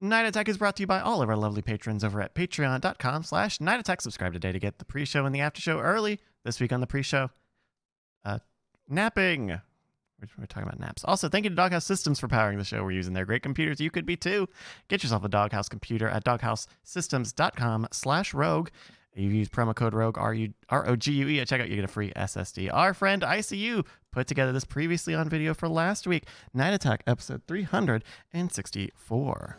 Night Attack is brought to you by all of our lovely patrons over at patreon.com/Night Attack. Subscribe today to get the pre-show and the after show early. This week on the pre-show, napping. We're talking about naps. Also, thank you to Doghouse Systems for powering the show. We're using their great computers. You could be too. Get yourself a Doghouse computer at doghousesystems.com/rogue. You use promo code ROGUE, ROGUE at checkout. You get a free SSD. Our friend ICU put together this previously on video for last week. Night Attack episode 364.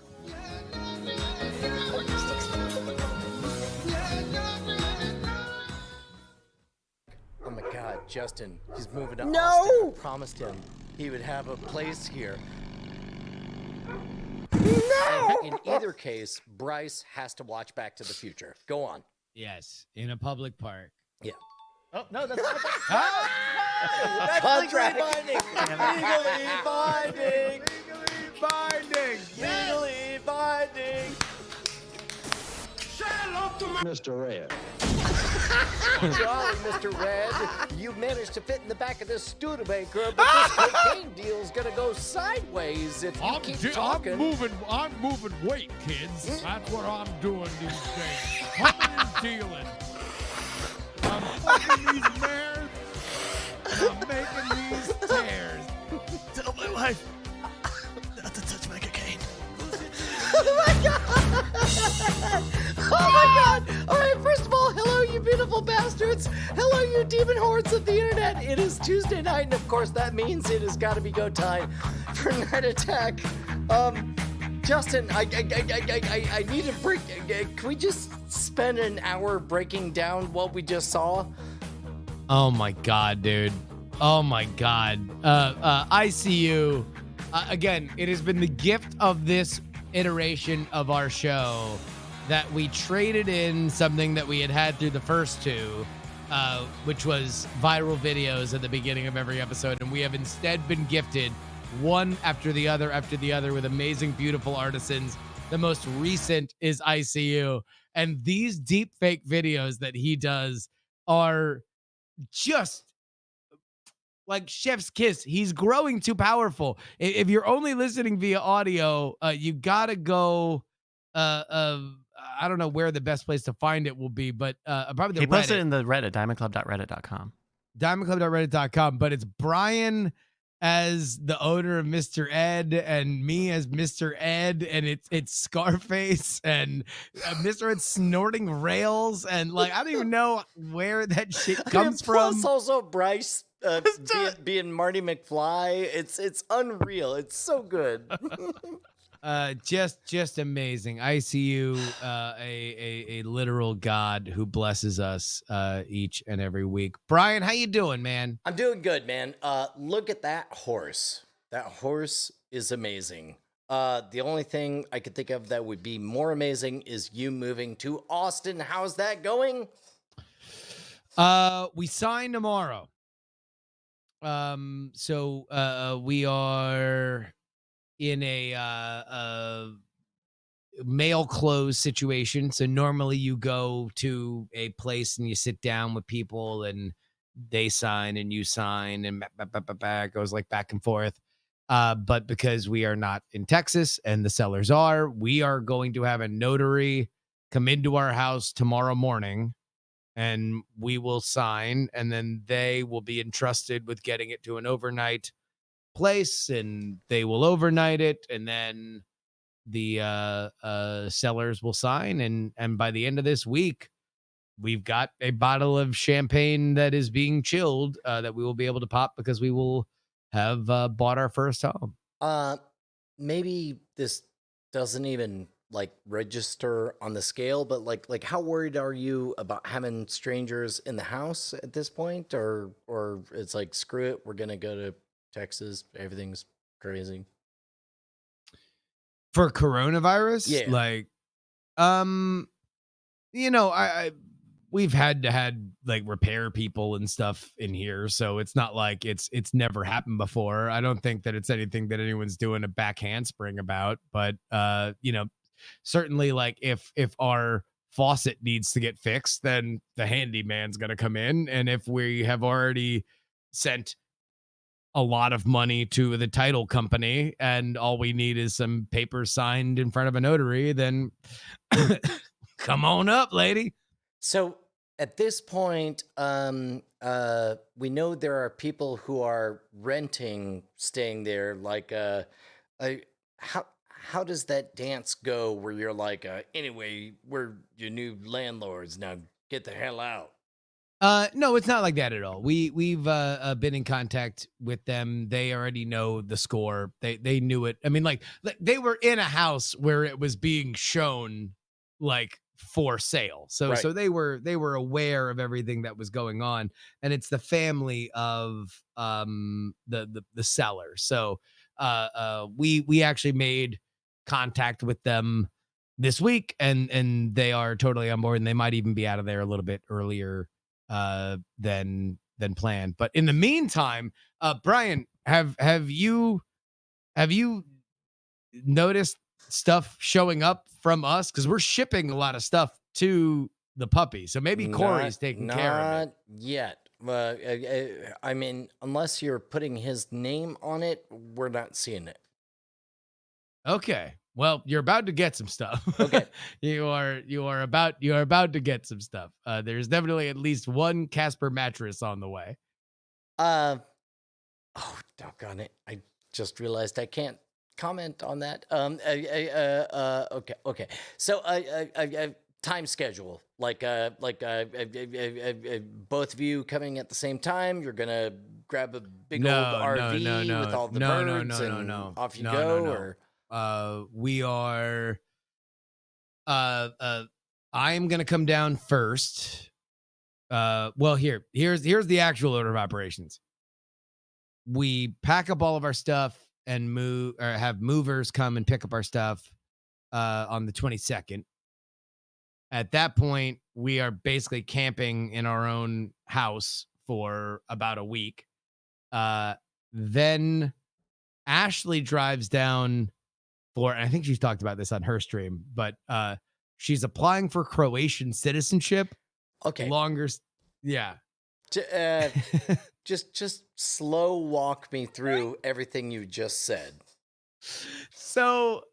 Oh my God, Justin, he's moving to No! Austin. I promised him he would have a place here. No! In either case, Bryce has to watch Back to the Future. Go on. Yes, in a public park. Yeah. Oh, no, that's not That's Contract. legally binding. Legally binding. Legally binding. Mr. Red. Golly, Mr. Red, you managed to fit in the back of this Studebaker, but this cocaine deal's gonna go sideways if you keep talking. I'm moving weight, kids. That's what I'm doing these days. Coming and dealing. I'm fucking these mares, and I'm making these tears. Tell my wife not to touch my cocaine. Oh my god! Oh my god! All right, first of all, hello, you beautiful bastards. Hello, you demon hordes of the internet. It is Tuesday night, and of course, that means it has got to be go time for Night Attack. Justin, I need to break. Can we just spend an hour breaking down what we just saw? Oh my God, dude. Oh my God. ICU. Again, it has been the gift of this iteration of our show that we traded in something that we had through the first two, which was viral videos at the beginning of every episode. And we have instead been gifted one after the other with amazing, beautiful artisans. The most recent is ICU. And these deep fake videos that he does are just like chef's kiss. He's growing too powerful. If you're only listening via audio, you gotta go. I don't know where the best place to find it will be, but probably the He posted Reddit. in the Reddit, diamondclub.reddit.com. diamondclub.reddit.com, but it's Brian as the owner of Mr. Ed and me as Mr. Ed, and it's Scarface and Mr. Ed snorting rails, and like I don't even know where that shit comes from. Plus also Bryce being Marty McFly. It's unreal. It's so good. Just amazing. ICU, a literal god who blesses us each and every week. Brian, how you doing, man? I'm doing good, man. Look at that horse. That horse is amazing. The only thing I could think of that would be more amazing is you moving to Austin. How's that going? We sign tomorrow. So we are in a mail close situation. So normally you go to a place and you sit down with people and they sign and you sign and it goes like back and forth. But because we are not in Texas and the sellers are, we are going to have a notary come into our house tomorrow morning and we will sign, and then they will be entrusted with getting it to an overnight place, and they will overnight it, and then the sellers will sign, and by the end of this week we've got a bottle of champagne that is being chilled that we will be able to pop because we will have bought our first home. Maybe this doesn't even like register on the scale, but like how worried are you about having strangers in the house at this point, or it's like screw it, we're gonna go to Texas, everything's crazy For coronavirus? Yeah. Like, you know, we've had like repair people and stuff in here, so it's not like it's never happened before. I don't think that it's anything that anyone's doing a back handspring about, but you know, certainly like if our faucet needs to get fixed, then the handyman's gonna come in, and if we have already sent a lot of money to the title company and all we need is some papers signed in front of a notary, then come on up, lady. So at this point, we know there are people who are renting, staying there. Like, how does that dance go? Where you're like, anyway, we're your new landlords. Now get the hell out. No, it's not like that at all. We've been in contact with them. They already know the score. They knew it. I mean, like they were in a house where it was being shown like for sale. So Right. so they were aware of everything that was going on, and it's the family of the seller. So we actually made contact with them this week, and they are totally on board, and they might even be out of there a little bit earlier than planned. But in the meantime, Brian, have you noticed stuff showing up from us? Because we're shipping a lot of stuff to the puppy. So maybe Corey's taking care of it. Not yet. I mean, unless you're putting his name on it, we're not seeing it. Okay. Well, you're about to get some stuff. Okay. you are about to get some stuff. There's definitely at least one Casper mattress on the way. Oh, doggone it! I just realized I can't comment on that. Okay. So, time schedule. Like, both of you coming at the same time. You're gonna grab a big old RV with all the birds and off you go, or. We are I am gonna come down first. Well, here's the actual order of operations. We pack up all of our stuff and move, or have movers come and pick up our stuff on the 22nd. At that point, we are basically camping in our own house for about a week. Then Ashley drives down and I think she's talked about this on her stream, but she's applying for Croatian citizenship. Okay. Yeah. Just slow walk me through everything you just said. So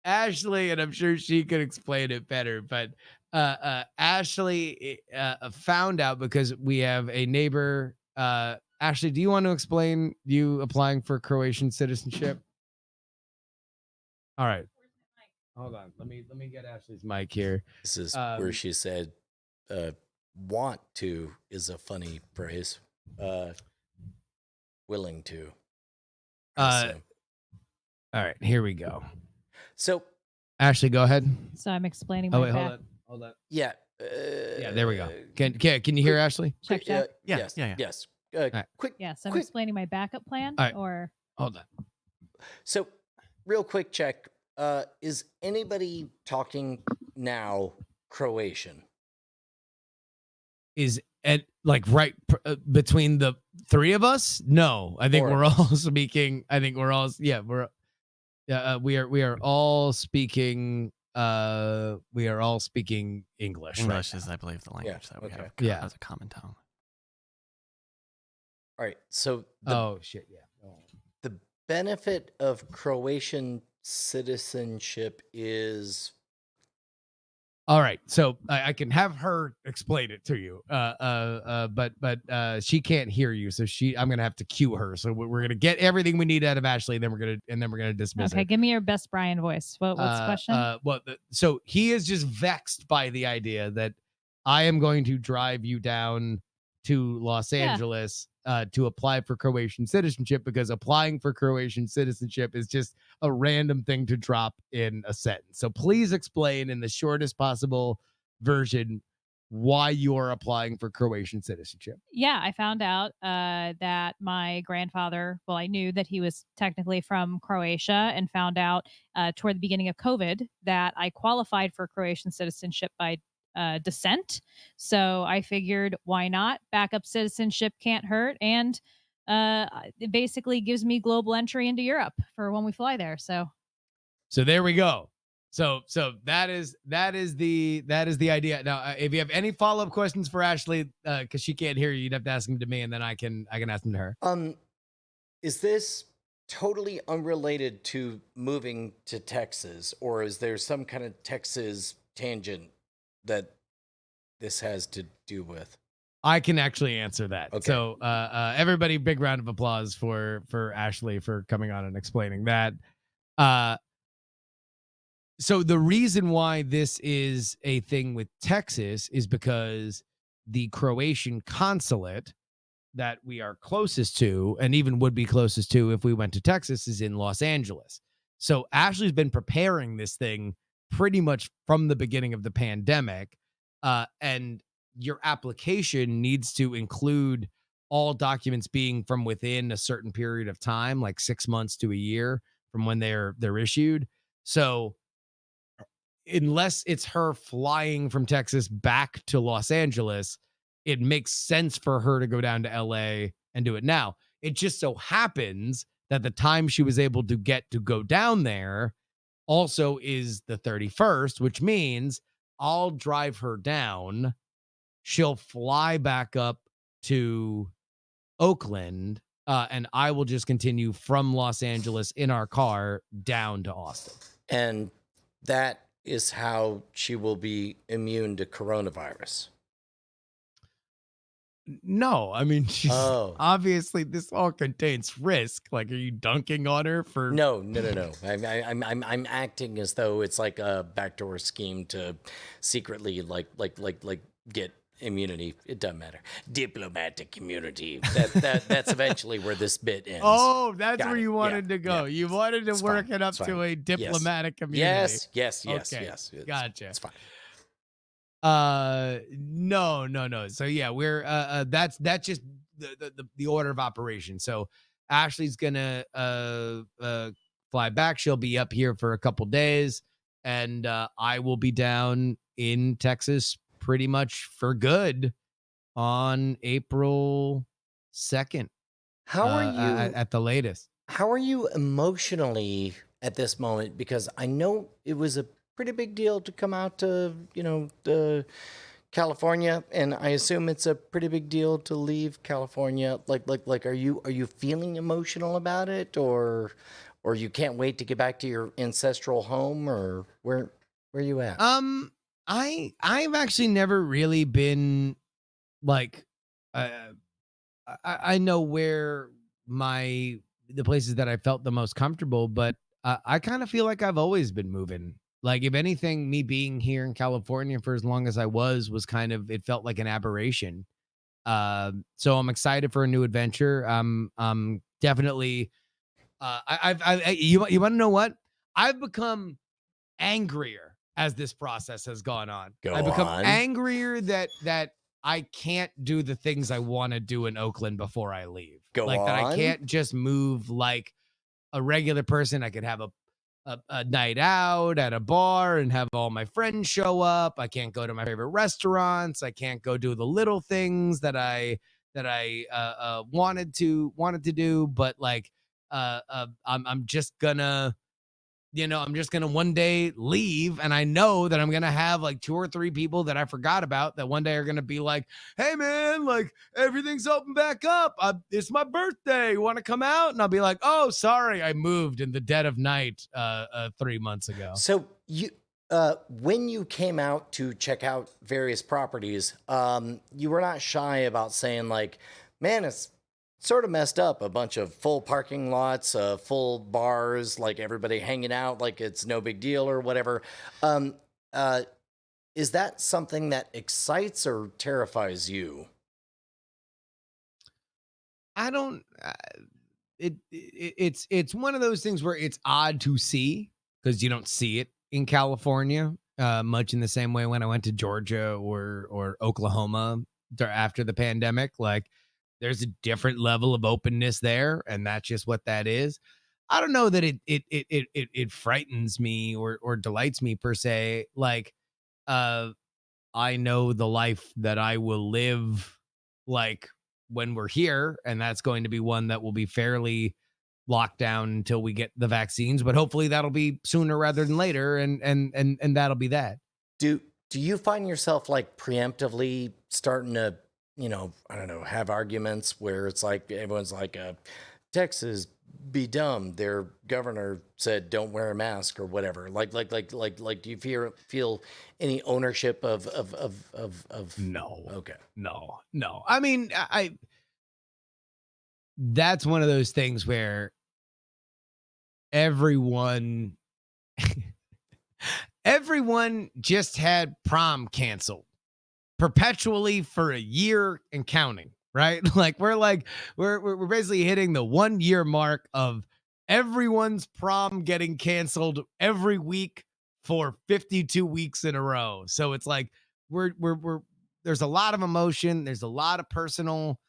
Ashley, and I'm sure she could explain it better, but Ashley found out because we have a neighbor. Ashley, do you want to explain you applying for Croatian citizenship? All right. Hold on. Let me get Ashley's mic here. This is where she said, "Want to" is a funny phrase. Willing to. All right. Here we go. So, Ashley, go ahead. So I'm explaining my back. Hold on. yeah. Yeah. There we go. Can you hear Ashley? Check. Yes. Right. Quick. Yes, I'm quick. explaining my backup plan. All right. Or Hold on. So, real quick check. Is anybody talking now Croatian? Is at like right between the three of us? No, I think we're all speaking. I think we're all we are all speaking. We are all speaking English. English is, I believe, the language that we have as a common tongue. All right. So, shit, yeah. the benefit of Croatian citizenship is. All right, so I can have her explain it to you, but she can't hear you, so I'm gonna have to cue her. So we're gonna get everything we need out of Ashley, and then we're gonna dismiss her. Okay, give me your best Brian voice. What's the question? So he is just vexed by the idea that I am going to drive you down to Los Angeles to apply for Croatian citizenship, because applying for Croatian citizenship is just a random thing to drop in a sentence. So please explain in the shortest possible version why you're applying for Croatian citizenship. Yeah, I found out that my grandfather, well, I knew that he was technically from Croatia, and found out toward the beginning of COVID that I qualified for Croatian citizenship by descent. So I figured, why not? Backup citizenship can't hurt, and it basically gives me global entry into Europe for when we fly there. So there we go. So that is the idea. Now, if you have any follow-up questions for Ashley, because she can't hear you, you'd have to ask them to me, and then I can ask them to her. is this totally unrelated to moving to Texas, or is there some kind of Texas tangent that this has to do with? I can actually answer that. Okay. So, everybody, big round of applause for Ashley for coming on and explaining that. So the reason why this is a thing with Texas is because the Croatian consulate that we are closest to, and even would be closest to if we went to Texas, is in Los Angeles. So Ashley's been preparing this thing pretty much from the beginning of the pandemic. And your application needs to include all documents being from within a certain period of time, like 6 months to a year from when they're issued. So unless it's her flying from Texas back to Los Angeles, it makes sense for her to go down to LA and do it now. It just so happens that the time she was able to get to go down there also is the 31st, which means I'll drive her down. She'll fly back up to Oakland, and I will just continue from Los Angeles in our car down to Austin. And that is how she will be immune to coronavirus. No, I mean, she's Oh. obviously this all contains risk. Like, are you dunking on her for? No. I'm acting as though it's like a backdoor scheme to secretly like get immunity. It doesn't matter. Diplomatic immunity. That's eventually where this bit ends. Oh, that's Got where it. you wanted Yeah, to go. yeah. You wanted to It's work fine. it up It's fine. to a diplomatic immunity. Yes. Okay. Yes. Gotcha. It's fine. No. So yeah, we're that's just the order of operation. So Ashley's gonna fly back. She'll be up here for a couple days, and I will be down in Texas pretty much for good on April 2nd. How are you at the latest? How are you emotionally at this moment? Because I know it was a pretty big deal to come out to, California, and I assume it's a pretty big deal to leave California. Like, are you feeling emotional about it, or you can't wait to get back to your ancestral home, or where are you at? I've actually never really been like, I know where the places that I felt the most comfortable, but I kind of feel like I've always been moving. Like, if anything, me being here in California for as long as I was it felt like an aberration. So I'm excited for a new adventure. Definitely. You want to know what? I've become angrier as this process has gone on. Go I've become on. angrier that I can't do the things I want to do in Oakland before I leave. Go That I on. can't just move like a regular person. I could have a night out at a bar and have all my friends show up. I can't go to my favorite restaurants. I can't go do the little things that I wanted to do. But like, I'm just gonna. I'm just going to one day leave, and I know that I'm going to have like 2 or 3 people that I forgot about that one day are going to be like, hey man, like everything's open back up. It's my birthday. You want to come out? And I'll be like, oh, sorry. I moved in the dead of night 3 months ago. So when you came out to check out various properties, you were not shy about saying like, man, it's sort of messed up. A bunch of full parking lots, full bars, like everybody hanging out like it's no big deal or whatever. Is that something that excites or terrifies you? I don't. It's one of those things where it's odd to see because you don't see it in California much in the same way when I went to Georgia or Oklahoma after the pandemic. Like, there's a different level of openness there, and that's just what that is. I don't know that it frightens me or delights me per se. Like, I know the life that I will live like when we're here, and that's going to be one that will be fairly locked down until we get the vaccines. But hopefully that'll be sooner rather than later, and that'll be that. Do you find yourself like preemptively starting to, I don't know, have arguments where it's like everyone's like, Texas be dumb. Their governor said don't wear a mask or whatever. Like, do you feel any ownership of No. Okay. No. I mean, that's one of those things where everyone just had prom canceled perpetually for a year and counting, right? We're basically hitting the 1 year mark of everyone's prom getting canceled every week for 52 weeks in a row. So it's like we're there's a lot of emotion, there's a lot of personal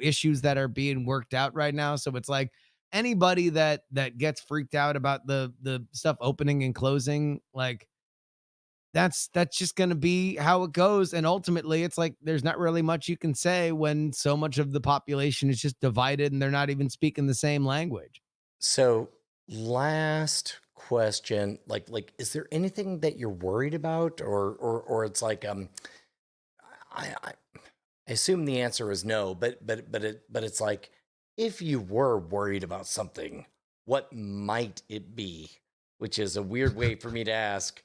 issues that are being worked out right now. So it's like anybody that gets freaked out about the stuff opening and closing, like that's just going to be how it goes. And ultimately it's like there's not really much you can say when so much of the population is just divided and they're not even speaking the same language. So, last question, is there anything that you're worried about, or it's like I assume the answer is no, but it's like, if you were worried about something, what might it be? Which is a weird way for me to ask,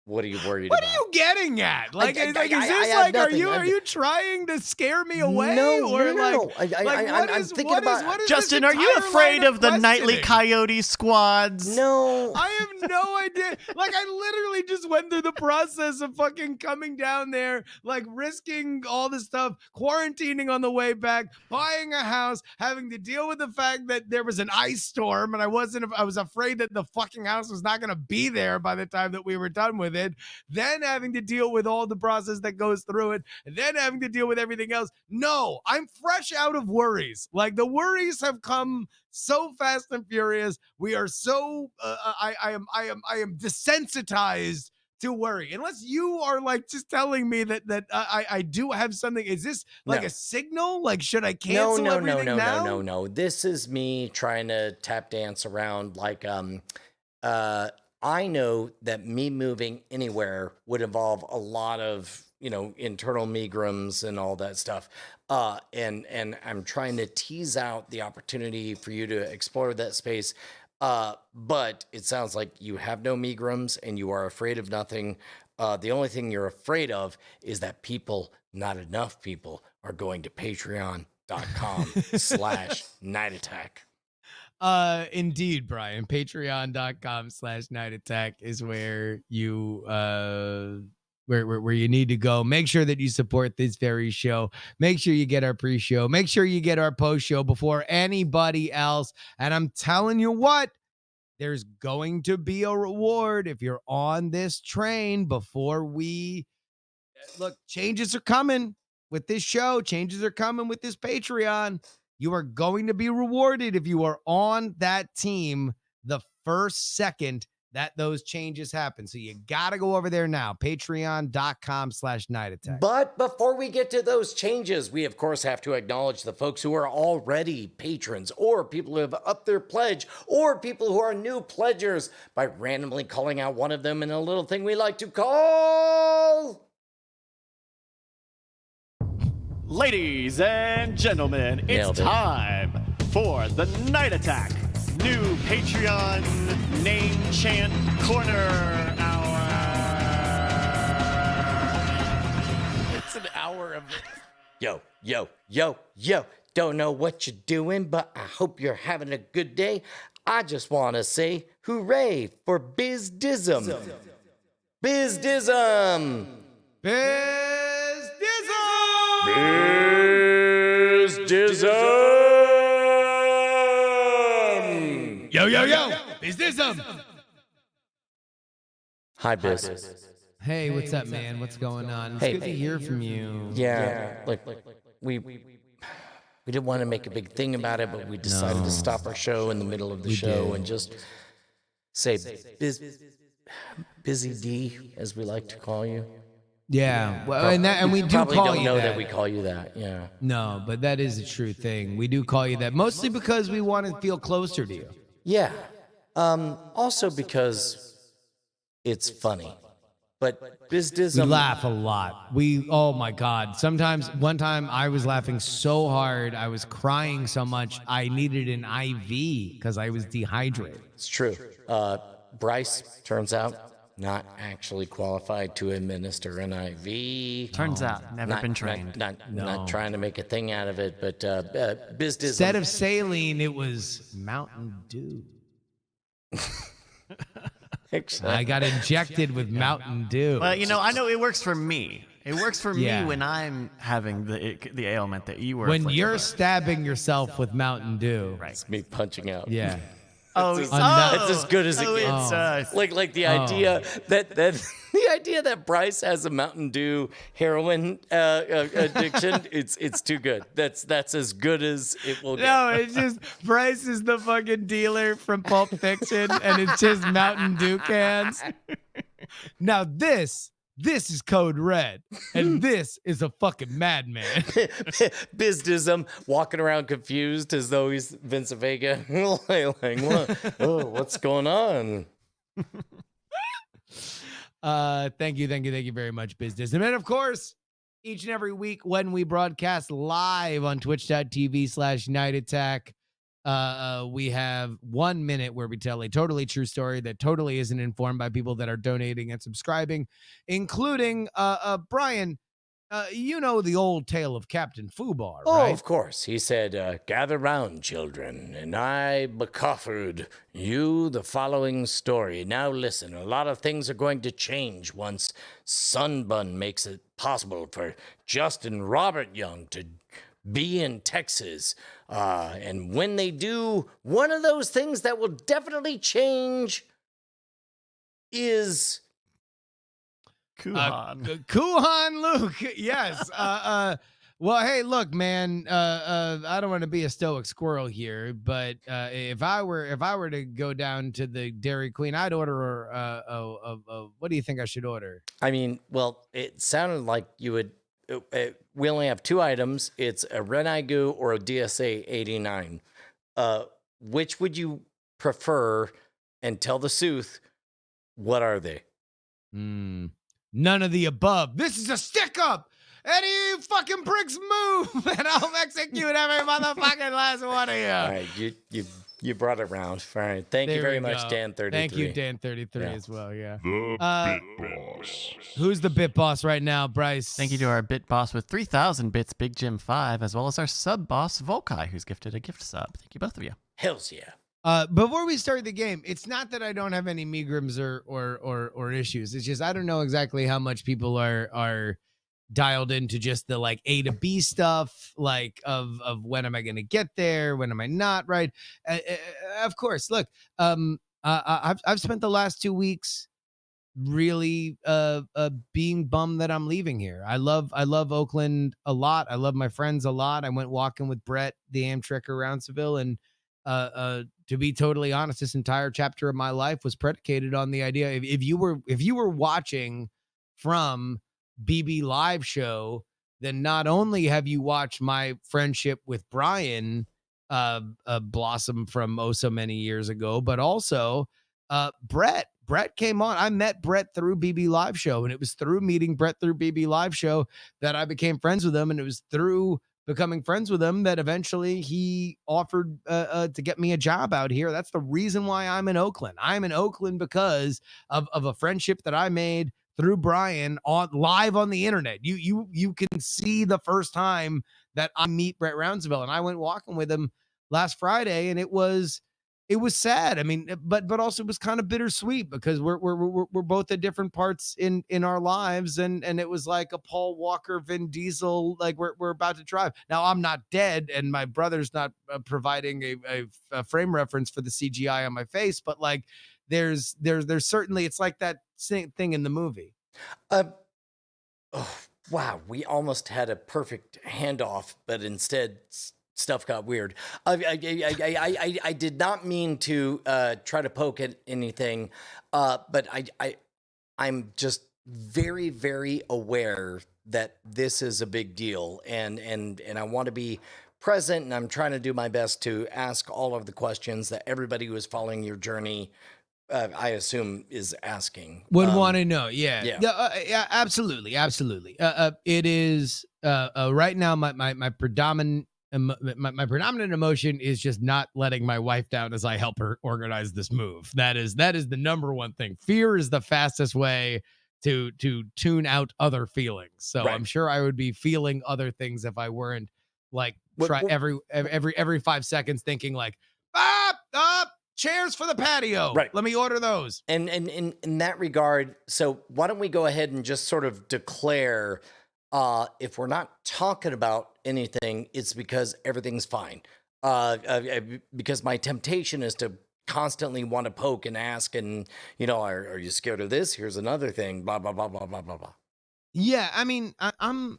what are you worried What about? are you getting at? Like, is I this have like, are nothing. you trying to scare me away? No, or no. I'm thinking about Justin, are you afraid of the nightly coyote squads? No. I have no idea. Like, I literally just went through the process of fucking coming down there, like risking all this stuff, quarantining on the way back, buying a house, having to deal with the fact that there was an ice storm and I was afraid that the fucking house was not going to be there by the time that we were done with it. Then having to deal with all the process that goes through it, and then having to deal with everything else. No, I'm fresh out of worries. Like, the worries have come so fast and furious. We are so I am desensitized to worry. Unless you are like just telling me that I do have something. Is this like a signal? Like, should I cancel everything now? No. This is me trying to tap dance around. Like, I know that me moving anywhere would involve a lot of, internal migrums and all that stuff. And I'm trying to tease out the opportunity for you to explore that space. But it sounds like you have no migrums and you are afraid of nothing. The only thing you're afraid of is that not enough people, are going to patreon.com/nightattack. Indeed, Brian. Patreon.com/nightattack is where you where you need to go. Make sure that you support this very show. Make sure you get our pre-show. Make sure you get our post-show before anybody else. And I'm telling you what, there's going to be a reward if you're on this train before we look. Changes are coming with this show. Changes are coming with this Patreon. You are going to be rewarded if you are on that team the first second that those changes happen. So you got to go over there now, patreon.com/nightattack. But before we get to those changes, we of course have to acknowledge the folks who are already patrons, or people who have upped their pledge, or people who are new pledgers, by randomly calling out one of them in a little thing we like to call... Ladies and gentlemen, it's time for the Night Attack new Patreon name chant corner hour. It's an hour of it. Yo. Don't know what you're doing, but I hope you're having a good day. I just want to say hooray for Bizdism. Bizdism. Yo. Bizdism. Hi, Biz. Hey, what's up, man? What's going on? It's good to hear from you. Yeah, like we didn't want to make a big thing about it, but we decided to stop our show in the middle of the show and just say Busy D, as we like to call you. Yeah, well, and we do probably call don't you know that. that we call you that. Yeah. No, but that is a true thing. We do call you that, mostly because we want to feel closer to you. Yeah. Also because it's funny. But We Bizdism, laugh a lot. Oh my God. Sometimes, one time I was laughing so hard, I was crying so much, I needed an IV because I was dehydrated. it's true. Bryce turns out not actually qualified to administer an IV. Turns out, never been trained. Not trying to make a thing out of it, but Bizdism. Instead of saline, it was Mountain Dew. I got injected with Mountain Dew. Well, I know it works for me. It works for Yeah. me when I'm having the ailment that you were. When afflicted you're with. stabbing yourself with Mountain Dew. Right. It's me punching out. Yeah. It's as good as it gets. It's, Like the idea that the idea that Bryce has a Mountain Dew heroin addiction, it's too good. That's as good as it will get. No, it's just Bryce is the fucking dealer from Pulp Fiction, and it's just Mountain Dew cans. Now this is Code Red, and this is a fucking madman. Bizdism walking around confused as though he's Vince Vega. like what? Oh, what's going on? Thank you very much, Business. And of course, each and every week when we broadcast live on twitch.tv/Night Attack, we have 1 minute where we tell a totally true story that totally isn't informed by people that are donating and subscribing, including Brian. You know the old tale of Captain Fubar, Oh, right? of course. He said, gather round, children, and I becoffered you the following story. Now listen, a lot of things are going to change once Sunbun makes it possible for Justin Robert Young to be in Texas. And when they do, one of those things that will definitely change is... Kuhan. Kuhan Luke, yes. Well, hey, look, man. I don't want to be a stoic squirrel here, but if I were to go down to the Dairy Queen, I'd order what do you think I should order? I mean, well, it sounded like you would. We only have two items. It's a Renaigu or a DSA 89. Which would you prefer? And tell the sooth, what are they? None of the above. This is a stick up. Any of you fucking pricks move, and I'll execute every motherfucking last one of you. All right, you brought it round. All right, thank you There very we much, go. Dan33. Thank you, Dan33 Yeah. as well. Yeah. The Bit Boss. Who's the bit boss right now, Bryce? Thank you to our bit boss with 3,000 bits, Big Jim 5, as well as our sub boss, Volkai, who's gifted a gift sub. Thank you, both of you. Hells yeah. Before we start the game, it's not that I don't have any megrims or issues. It's just I don't know exactly how much people are dialed into just the like A to B stuff, like of when am I going to get there, when am I not, right? Of course, look, I've spent the last 2 weeks really being bummed that I'm leaving here. I love Oakland a lot. I love my friends a lot. I went walking with Brett, the Amtrak around Seville, and to be totally honest, this entire chapter of my life was predicated on the idea if you were watching from BB Live show, then not only have you watched my friendship with Brian blossom from oh so many years ago, but also Brett came on. I met Brett through BB Live show, and it was through meeting Brett through BB Live show that I became friends with him, and it was through becoming friends with him that eventually he offered to get me a job out here. That's the reason why I'm in Oakland. I'm in Oakland because of a friendship that I made through Brian live on the internet. You can see the first time that I meet Brett Rounsaville, and I went walking with him last Friday, and it was sad. I mean, but also it was kind of bittersweet because we're both at different parts in our lives, and it was like a Paul Walker, Vin Diesel, like we're about to drive. Now I'm not dead, and my brother's not providing a frame reference for the CGI on my face, but like there's certainly, it's like that same thing in the movie. Oh, wow, we almost had a perfect handoff, but instead stuff got weird. I did not mean to try to poke at anything, but I'm just very, very aware that this is a big deal, and I want to be present, and I'm trying to do my best to ask all of the questions that everybody who is following your journey I assume is asking. Would want to know. Yeah. yeah. Yeah, absolutely. Absolutely. It is right now my predominant my predominant emotion is just not letting my wife down as I help her organize this move. That is the number one thing. Fear is the fastest way to tune out other feelings. So Right. I'm sure I would be feeling other things if I weren't like What- every 5 seconds thinking like chairs for the patio. Right. Let me order those. And in that regard, so why don't we go ahead and just sort of declare, if we're not talking about anything, it's because everything's fine. Because my temptation is to constantly want to poke and ask, and are you scared of this? Here's another thing. Blah blah blah blah blah blah blah. Yeah, I mean, I'm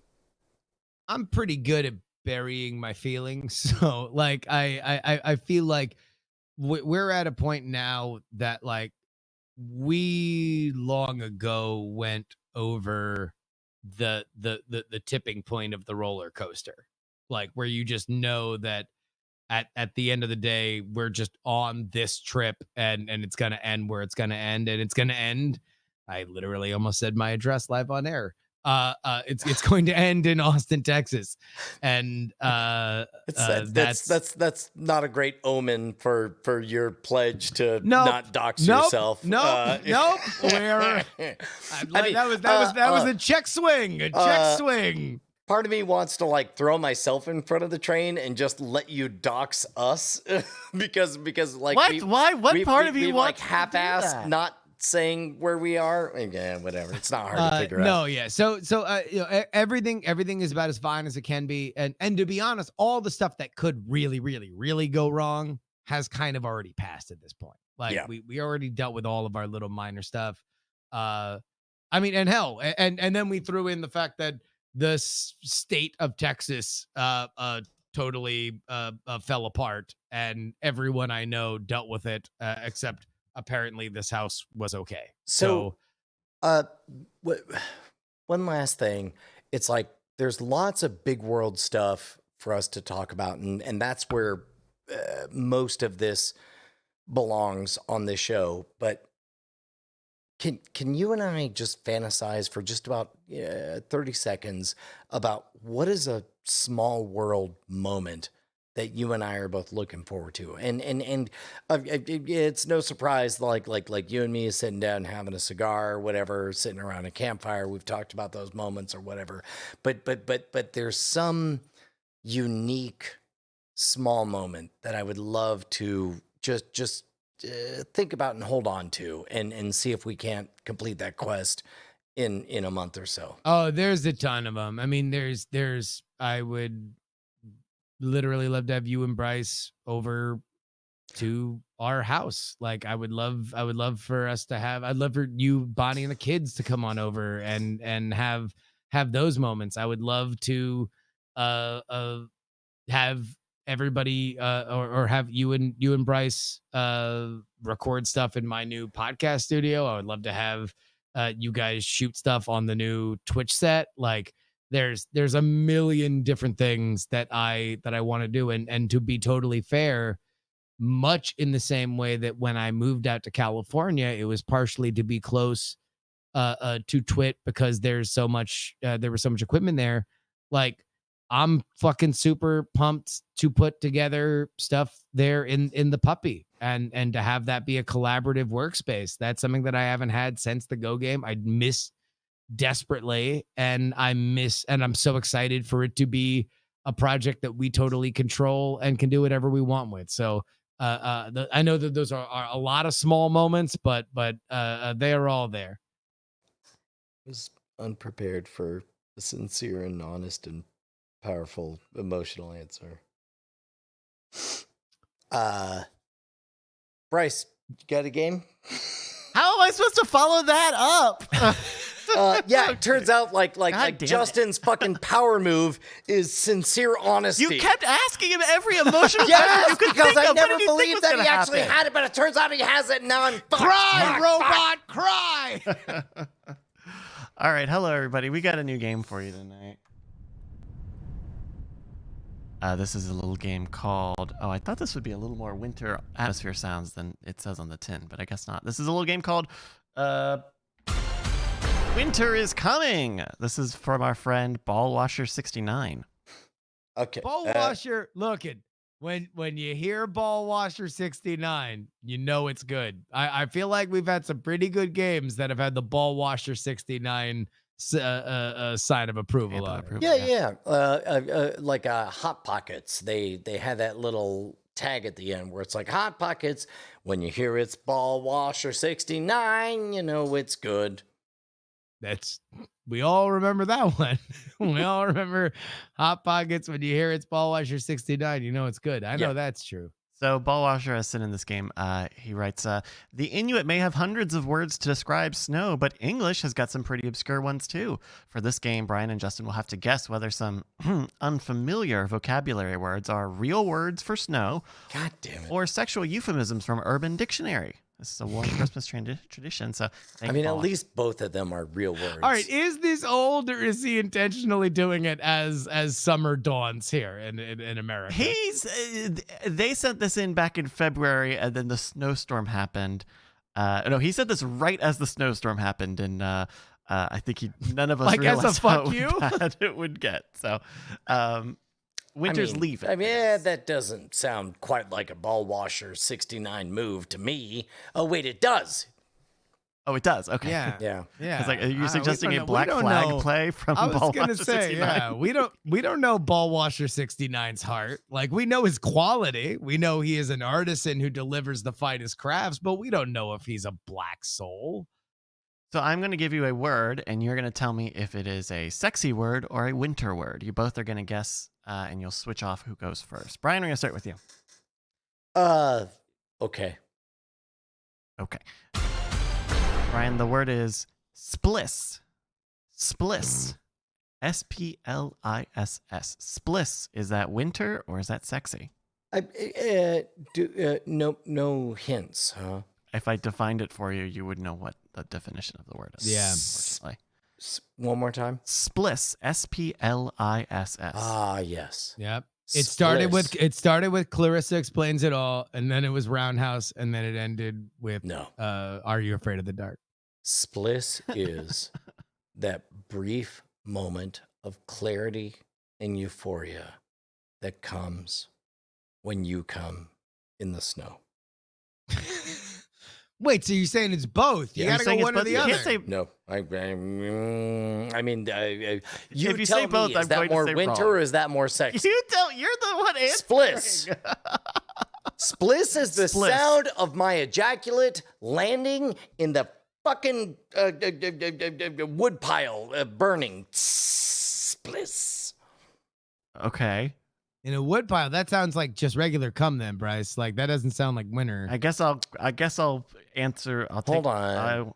pretty good at burying my feelings. So like I feel like we're at a point now that like we long ago went over the tipping point of the roller coaster, like where you just know that at the end of the day we're just on this trip and it's gonna end where it's gonna end, and it's gonna end. I literally almost said my address live on air. It's going to end in Austin, Texas, and That's not a great omen for your pledge to Nope. not dox Nope. yourself. Nope. Nope. Where that was a check swing. A check swing. Part of me wants to like throw myself in front of the train and just let you dox us because like What? Why? What part of you we wants like to do half-assed that? not saying where we are? Yeah, whatever. It's not hard to figure out. No, yeah. So everything is about as fine as it can be, and to be honest, all the stuff that could really go wrong has kind of already passed at this point. Like Yeah. we already dealt with all of our little minor stuff. I mean, and hell, and then we threw in the fact that the state of Texas totally fell apart, and everyone I know dealt with it, except apparently this house was okay. So, one last thing. It's like there's lots of big world stuff for us to talk about, and that's where most of this belongs on this show. But can you and I just fantasize for just about 30 seconds about what is a small world moment that you and I are both looking forward to? And it's no surprise, like you and me sitting down having a cigar or whatever, sitting around a campfire. We've talked about those moments or whatever. But there's some unique small moment that I would love to just think about and hold on to, and see if we can't complete that quest in a month or so. Oh, there's a ton of them. I mean, there's I would literally love to have you and Bryce over to our house. Like I would love for us to have, I'd love for you, Bonnie, and the kids to come on over and have those moments. I would love to have everybody or have you and Bryce record stuff in my new podcast studio. I would love to have you guys shoot stuff on the new Twitch set. Like there's a million different things that I want to do, and to be totally fair, much in the same way that when I moved out to California, it was partially to be close to Twit because there was so much equipment there. Like I'm fucking super pumped to put together stuff there in the puppy and to have that be a collaborative workspace. That's something that I haven't had since the Go game. I miss desperately, and I'm so excited for it to be a project that we totally control and can do whatever we want with. So I know that those are a lot of small moments, but they are all there. I was unprepared for a sincere and honest and powerful emotional answer. Bryce, you got a game? How am I supposed to follow that up? Yeah, it turns out like damn it. Justin's fucking power move is sincere honesty. You kept asking him every emotional question Yes, you could because think I of. What never did you think believed was that gonna he actually happen? had it, but it turns out he has it, and now I'm fucked. Cry, Fuck, robot, cry. All right, hello everybody. We got a new game for you tonight. This is a little game called... Oh, I thought this would be a little more winter atmosphere sounds than it says on the tin, but I guess not. This is a little game called Winter is Coming. This is from our friend Ballwasher69. Okay. Ball washer, look it. When you hear Ball Washer 69, you know it's good. I feel like we've had some pretty good games that have had the Ball Washer 69 sign of approval on it. Yeah. Like Hot Pockets. They had that little tag at the end where it's like Hot Pockets. When you hear it's Ball Washer 69, you know it's good. We all remember that one. We all remember Hot Pockets. When you hear it's Ball Washer 69, you know it's good. I know that's true. So Ballwasher has said in this game, he writes, the Inuit may have hundreds of words to describe snow, but English has got some pretty obscure ones too. For this game, Brian and Justin will have to guess whether some unfamiliar vocabulary words are real words for snow, God damn it, or sexual euphemisms from Urban Dictionary. This is a warm Christmas tradition, so I mean, at least both of them are real words. All right, is this old, or is he intentionally doing it as summer dawns here in America? They sent this in back in February, and then the snowstorm happened. No, he said this right as the snowstorm happened, and I think none of us like realized as a fuck how you bad it would get. So, winter's leaving. I mean, that doesn't sound quite like a Ball Washer 69 move to me. Oh wait, it does. Oh, it does. Okay. Yeah. It's like, are you suggesting a Black Flag play from I was Ball gonna Washer say, 69? yeah, we don't know Ball Washer 69's heart. Like, we know his quality. We know he is an artisan who delivers the finest crafts, but we don't know if he's a black soul. So I'm going to give you a word, and you're going to tell me if it is a sexy word or a winter word. You both are going to guess, and you'll switch off who goes first. Brian, we're going to start with you. Okay. Okay. Brian, the word is spliss. Spliss. Spliss. Spliss. Is that winter or is that sexy? No hints, huh? If I defined it for you, you would know what the definition of the word is. Yeah. Unfortunately. One more time. Spliss. Spliss. Ah, yes. Yep. It started with Clarissa Explains It All, and then it was Roundhouse, and then it ended with Are You Afraid of the Dark? Spliss is that brief moment of clarity and euphoria that comes when you come in the snow. Wait, so you're saying it's both? You gotta go one or the other. No, I mean, you if you tell say both, me, I'm is that going more to say winter wrong. or is that more sexy? You're the one answering. Spliss. Spliss is the Spliss. sound of my ejaculate landing in the fucking wood pile, burning. Spliss. Okay. In a wood pile, that sounds like just regular cum then, Bryce. Like, that doesn't sound like winter. I guess I'll answer. Hold on.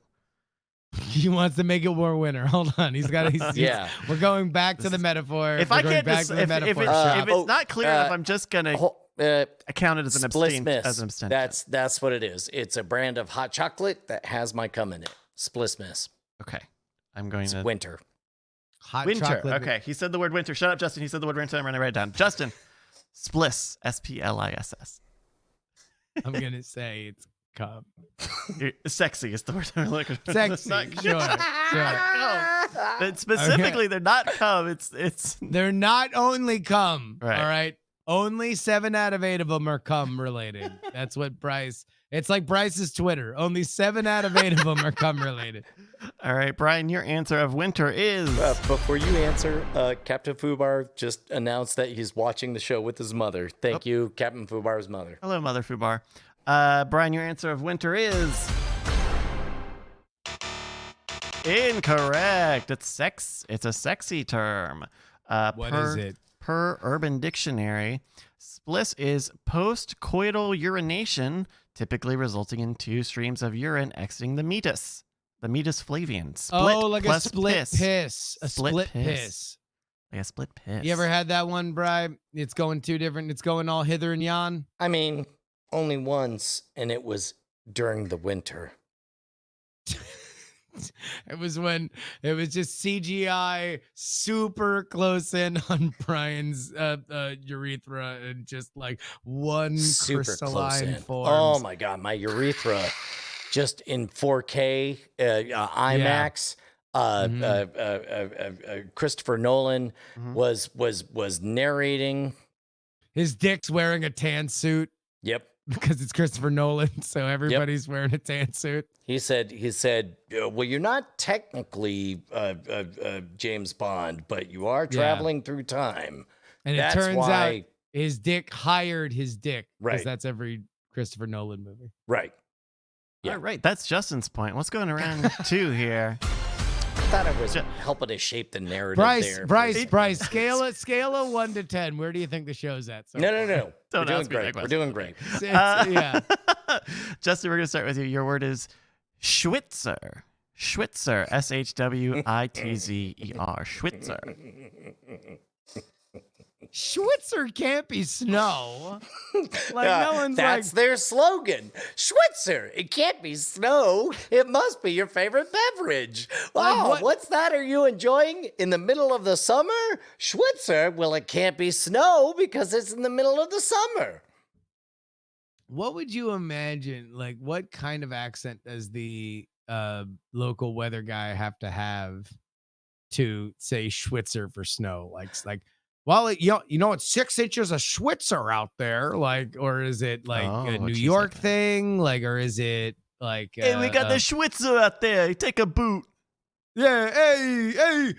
He wants to make it more winter. Hold on. Yeah. We're going back to the metaphor. If We're I going can't, back to the metaphor shop. if it's not clear enough, I'm just gonna count it as an abstention. That's what it is. It's a brand of hot chocolate that has my cum in it. Spliss miss. Okay, I'm going It's to winter. Hot winter. chocolate. Okay, he said the word winter. Shut up, Justin. He said the word winter. I'm going to write it down. Justin, spliss. Spliss. I'm going to say it's cum. Sexy is the word I'm looking for. Sexy. Sure. But specifically, they're not cum. It's. They're not only cum. Right. All right. Only 7 out of 8 of them are cum related. That's what Bryce. It's like Bryce's Twitter. Only 7 out of 8 of them are cum related. All right, Brian, your answer of winter is. Before you answer, Captain Fubar just announced that he's watching the show with his mother. Thank you, Captain Fubar's mother. Hello, Mother Fubar. Brian, your answer of winter is. Incorrect. It's a sexy term. What is it? Per Urban Dictionary, spliss is post-coital urination, typically resulting in 2 streams of urine exiting the meatus flavian. Split like a plus split piss. A split piss. Like a split piss. You ever had that one, Bri? It's going 2 different. It's going all hither and yon. I mean, only once, and it was during the winter. It was when it was just CGI super close in on Brian's urethra and just like one Super close crystalline in. forms. Oh my god, my urethra, just in 4K IMAX. Christopher Nolan Mhm. was narrating. His dick's wearing a tan suit Yep. because it's Christopher Nolan, so everybody's wearing a tan suit. He said, well, you're not technically James Bond, but you are traveling through time. And That's it turns why- out his dick hired his dick. Because Right. that's every Christopher Nolan movie. Right. All right, that's Justin's point. What's going around two here? I thought I was helping to shape the narrative there. Bryce, scale of 1 to 10. Where do you think the show's at? So No. Don't We're doing ask me that great. We're question. doing greit. yeah. Justin, we're going to start with you. Your word is Schwitzer. Schwitzer. SHWITZER. Schwitzer. Schwitzer can't be snow. Like no one's That's their slogan. Schwitzer. It can't be snow. It must be your favorite beverage. Wow, what's that? Are you enjoying in the middle of the summer? Schwitzer. Well, it can't be snow because it's in the middle of the summer. What would you imagine? Like, what kind of accent does the local weather guy have to say Schwitzer for snow? Like, well, you know, it's 6 inches of Schwitzer out there. Like, or is it like a New York thing? Like, or is it like? Hey, we got the Schwitzer out there. Take a boot. Yeah. Hey.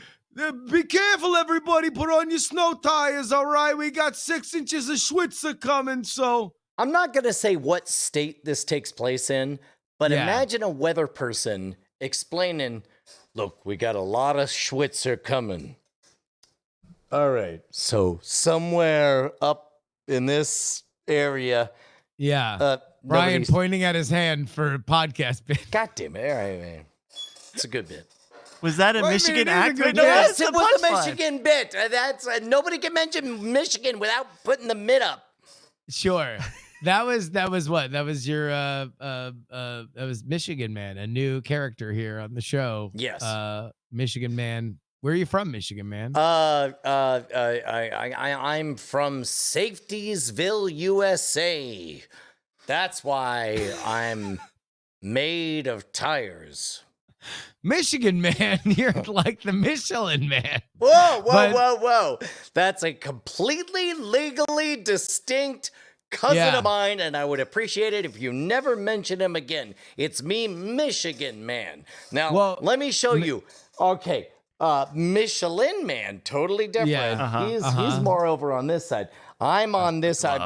Be careful, everybody. Put on your snow tires. All right. We got 6 inches of Schwitzer coming. So. I'm not going to say what state this takes place in, but imagine a weather person explaining, look, we got a lot of Schwitzer coming. All right. So somewhere up in this area. Yeah. Brian pointing at his hand for a podcast bit. God damn it. All right, man. It's a good bit. Was that a Michigan accent? Yes, it was a Michigan bit. That's nobody can mention Michigan without putting the mid up. Sure. That was what? That was your that was Michigan Man, a new character here on the show. Yes. Michigan Man. Where are you from, Michigan Man? I'm from Safetiesville, USA. That's why I'm made of tires. Michigan Man, you're like the Michelin Man. Whoa. That's a completely legally distinct cousin of mine, and I would appreciate it if you never mention him again. It's me, Michigan Man. Now, let me show you. Okay, Michelin Man, totally different. Yeah, He's more over on this side. I'm on this side.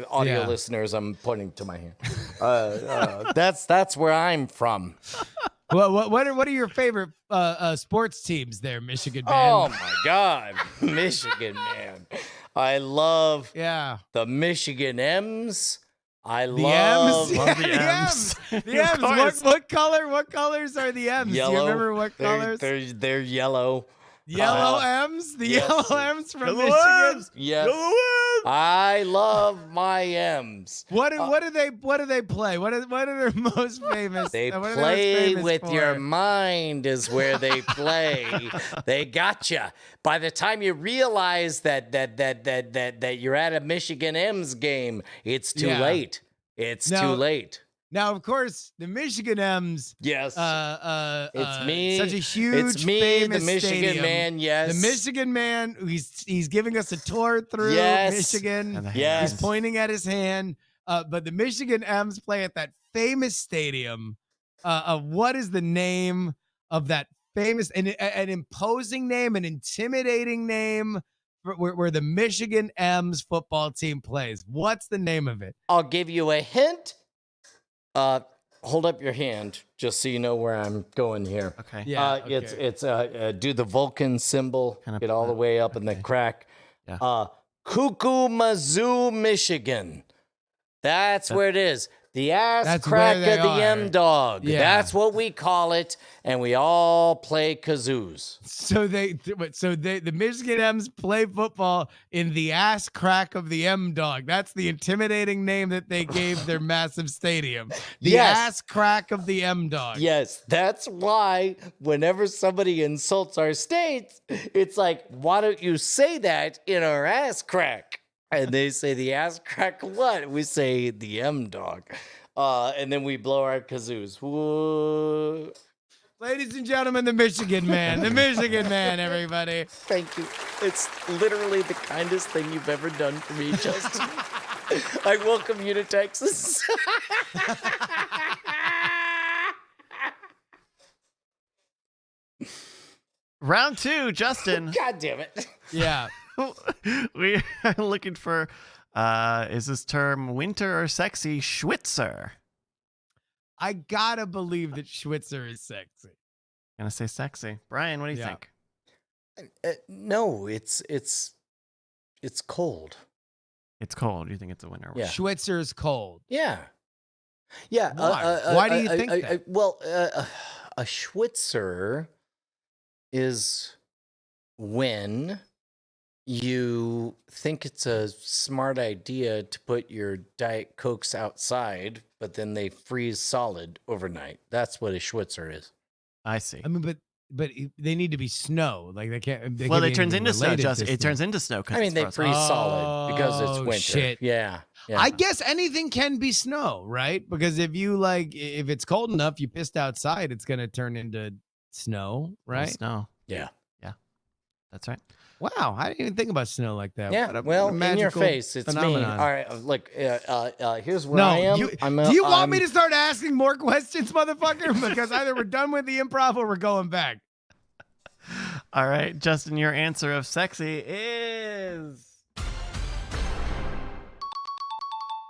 Audio listeners, I'm pointing to my hand. That's where I'm from. Well, what are your favorite sports teams there, Michigan Man? Oh my God, Michigan Man! I love the Michigan M's. I love the M's. The M's. What colors are the M's? Yellow. Do you remember what colors? They're yellow. Yellow M's? The yellow M's from Yellow Michigan? M's. Yes. Yellow M's. I love my M's. What do they play? What are their most famous? They what are they most play famous with for? your mind is where they play. They gotcha. By the time you realize that you're at a Michigan M's game, it's too late. It's too late. Now, of course, the Michigan M's. Yes. It's me. Such a huge, it's me, famous the Michigan stadium. Man. Yes. The Michigan Man. He's giving us a tour through Michigan. Yes. He's pointing at his hand. But the Michigan M's play at that famous stadium. What is the name of that famous and an imposing name, an intimidating name where the Michigan M's football team plays? What's the name of it? I'll give you a hint. Hold up your hand just so you know where I'm going here. Okay. Yeah. It's do the Vulcan symbol. Get all the way up in the crack. Yeah. Cuckoo-Mizzou, Michigan. That's where it is. The ass That's crack where they of the are. M-Dog. Yeah. That's what we call it, and we all play kazoos. So the Michigan M's play football in the ass crack of the M-Dog. That's the intimidating name that they gave their massive stadium. The Yes. ass crack of the M-Dog. Yes, that's why whenever somebody insults our state, it's like, why don't you say that in our ass crack? And they say the ass crack what? We say the M-Dog. And then we blow our kazoos. Whoa. Ladies and gentlemen, the Michigan Man. The Michigan Man, everybody. Thank you. It's literally the kindest thing you've ever done for me, Justin. I welcome you to Texas. Round 2, Justin. God damn it. Yeah. We are looking for, is this term winter or sexy? Schwitzer. I gotta believe that Schwitzer is sexy. Gonna say sexy. Brian, what do you Yeah. think? No, it's cold. It's cold. You think it's a winter? Yeah. Schwitzer is cold. Yeah. Yeah. Why? Why do you think that? A Schwitzer is when you think it's a smart idea to put your Diet Cokes outside, but then they freeze solid overnight. That's what a Schwitzer is. I see. I mean, but they need to be snow. Like they can't. They Well, can't it turns be into snow, related to Justin. It snow. turns into snow. 'cause I mean, it's they frozen. freeze solid because it's Oh, winter. shit. Yeah. Yeah. I guess anything can be snow, right? Because if it's cold enough, you pissed outside, it's gonna turn into snow, right? Snow. Yeah. That's right. Wow, I didn't even think about snow like that. Yeah, What a well, in your magical face, it's phenomenon. me. All right, look, here's where No, I am. do you want me to start asking more questions, motherfucker? Because either we're done with the improv or we're going back. All right, Justin, your answer of sexy is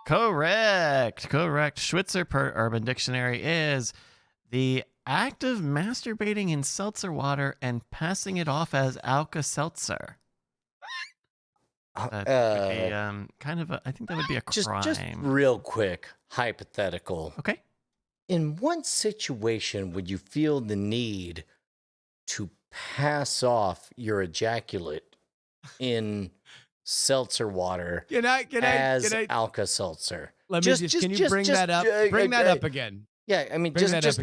correct. Correct. Schwitzer per Urban Dictionary is the act of masturbating in seltzer water and passing it off as Alka-Seltzer. That would be, kind of I think that would be a crime. Just real quick, hypothetical. Okay. In what situation would you feel the need to pass off your ejaculate in seltzer water Can I as Alka-Seltzer? let me can you bring that up? Bring that up again. Yeah, I mean, Bring that just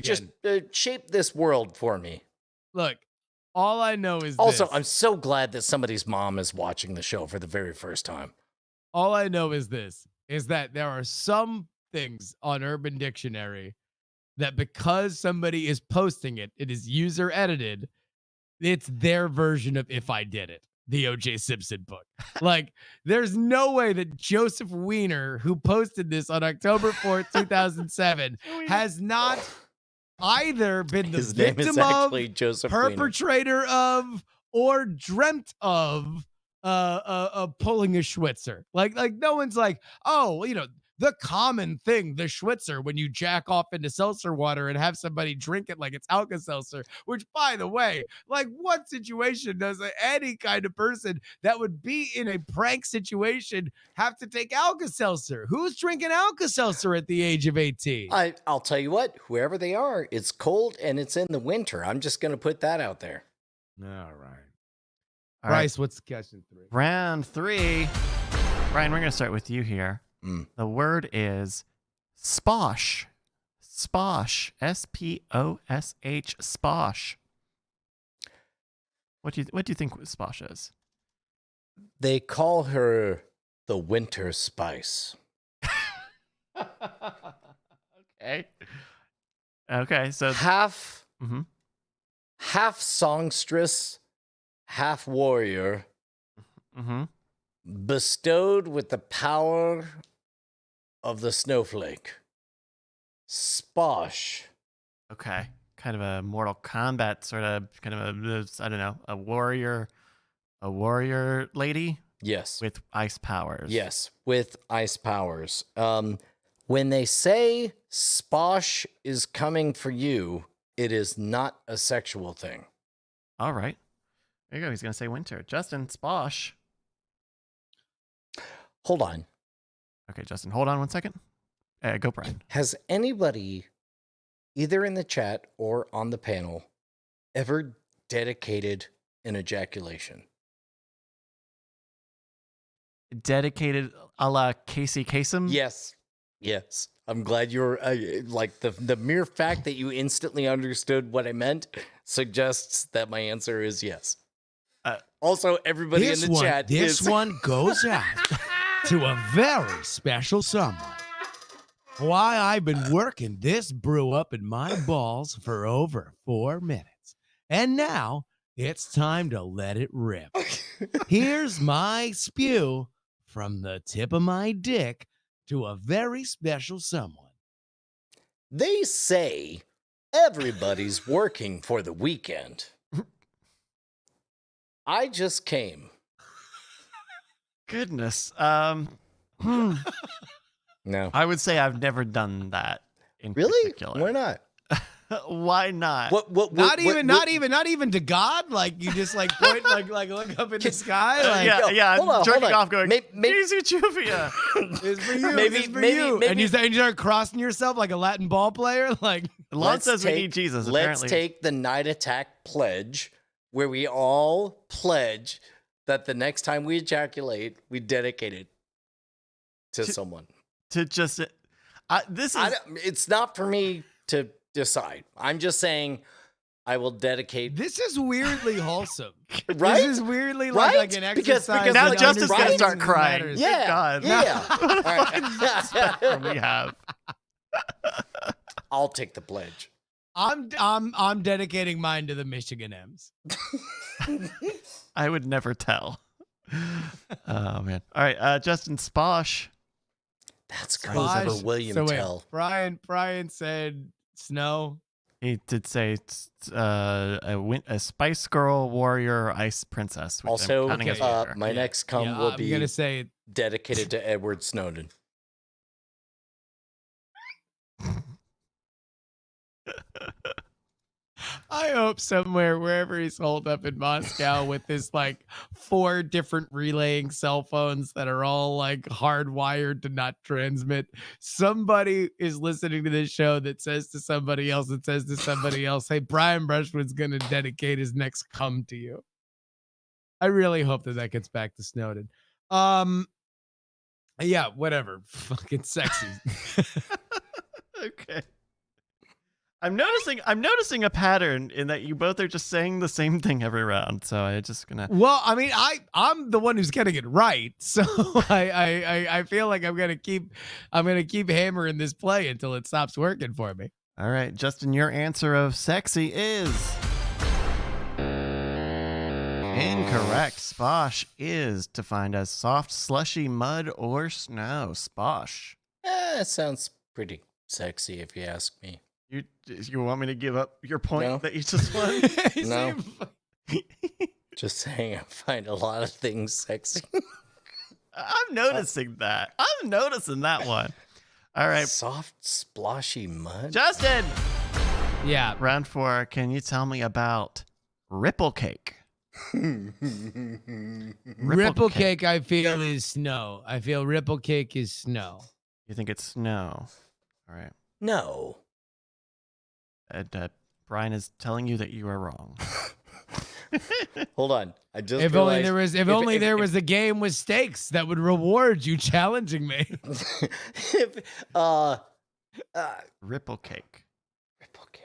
up shape this world for me. Look, all I know is Also, this. I'm so glad that somebody's mom is watching the show for the very first time. All I know is this, is that there are some things on Urban Dictionary that because somebody is posting it, it is user edited, it's their version of If I Did It, the O.J. Simpson book. Like, there's no way that Joseph Wiener, who posted this on October 4th, 2007, has not either been the His name is victim of, actually Joseph Wiener. perpetrator of, or dreamt of pulling a Schwitzer. Like no one's like, oh, well, the common thing, the Schwitzer, when you jack off into seltzer water and have somebody drink it like it's Alka-Seltzer, which, by the way, like what situation does any kind of person that would be in a prank situation have to take Alka-Seltzer? Who's drinking Alka-Seltzer at the age of 18? I'll tell you what, whoever they are, it's cold and it's in the winter. I'm just going to put that out there. All right. All Bryce, what's question 3? Round 3. Brian, we're going to start with you here. The word is sposh. Sposh. S-P-O-S-H. Sposh. What do you think sposh is? They call her the winter spice. Okay, so Half mhm. songstress, half warrior, Mm-hmm. bestowed with the power of the snowflake. Sposh. Okay. Kind of a Mortal Kombat sort of kind of I don't know, a warrior lady Yes. with ice powers. Yes, with ice powers. When they say sposh is coming for you, it is not a sexual thing. All right. There you go. He's going to say winter. Justin, sposh. Hold on. Okay, Justin, hold on one second. Go, Brian. Has anybody, either in the chat or on the panel, ever dedicated an ejaculation? Dedicated a la Casey Kasem? Yes. Yes. I'm glad you're like the mere fact that you instantly understood what I meant suggests that my answer is yes. Also, everybody in the chat This is one goes out to a very special someone. Why, I've been working this brew up in my balls for over 4 minutes. And now it's time to let it rip. Here's my spew from the tip of my dick to a very special someone. They say everybody's working for the weekend. I just came. Goodness. No. I would say I've never done that in Really? particular. Why not? Why not? Not even to God. Like you just like point, like look up in the sky. Like yeah. hold on, I'm jerking hold on. off, going, Jesus, Juvia. it's for you. Maybe- it's for maybe- you. maybe- And you start crossing yourself like a Latin ball player. Like Lon says we need Jesus. Let's Apparently, take the night attack pledge, where we all pledge that the next time we ejaculate, we dedicate it to someone. to just this is It's not for me to decide. I'm just saying I will dedicate. this is weirdly wholesome. Right? This is weirdly Right? like an Because exercise. now like, Justice gonna right? start crying. Matters. Good Yeah. God. Yeah. All What we right. have. I'll take the pledge. I'm dedicating mine to the Michigan M's. I would never tell. Oh man. All right, Justin Sposh. That's Sposh. crazy for William So wait, Tell. Brian said snow. He did say a Spice Girl Warrior Ice Princess. Which I'm Also, counting as okay, water. my next cum Yeah, will I'm be gonna say dedicated to Edward Snowden. I hope somewhere, wherever he's holed up in Moscow with his like 4 different relaying cell phones that are all like hardwired to not transmit, somebody is listening to this show that says to somebody else, hey, Brian Brushwood's going to dedicate his next cum to you. I really hope that gets back to Snowden. Yeah, whatever. Fucking sexy. Okay. I'm noticing a pattern in that you both are just saying the same thing every round. So I'm just gonna. Well, I mean, I'm the one who's getting it right, so I feel like I'm gonna keep hammering this play until it stops working for me. All right, Justin, your answer of sexy is incorrect. Sposh is defined as soft, slushy mud or snow. Sposh. It sounds pretty sexy if you ask me. You want me to give up your point No. that you just won? No. Just saying, I find a lot of things sexy. I'm noticing that. I'm noticing that one. All right, Soft, sploshy mud. Justin. Yeah, Round 4. Can you tell me about Ripple Cake? Ripple cake. I feel is snow. I feel Ripple cake is snow. You think it's snow? All right. No. Brian is telling you that you are wrong. Hold on. I just If only there was, if was a game with stakes that would reward you challenging me. if Ripple Cake. Ripple cake.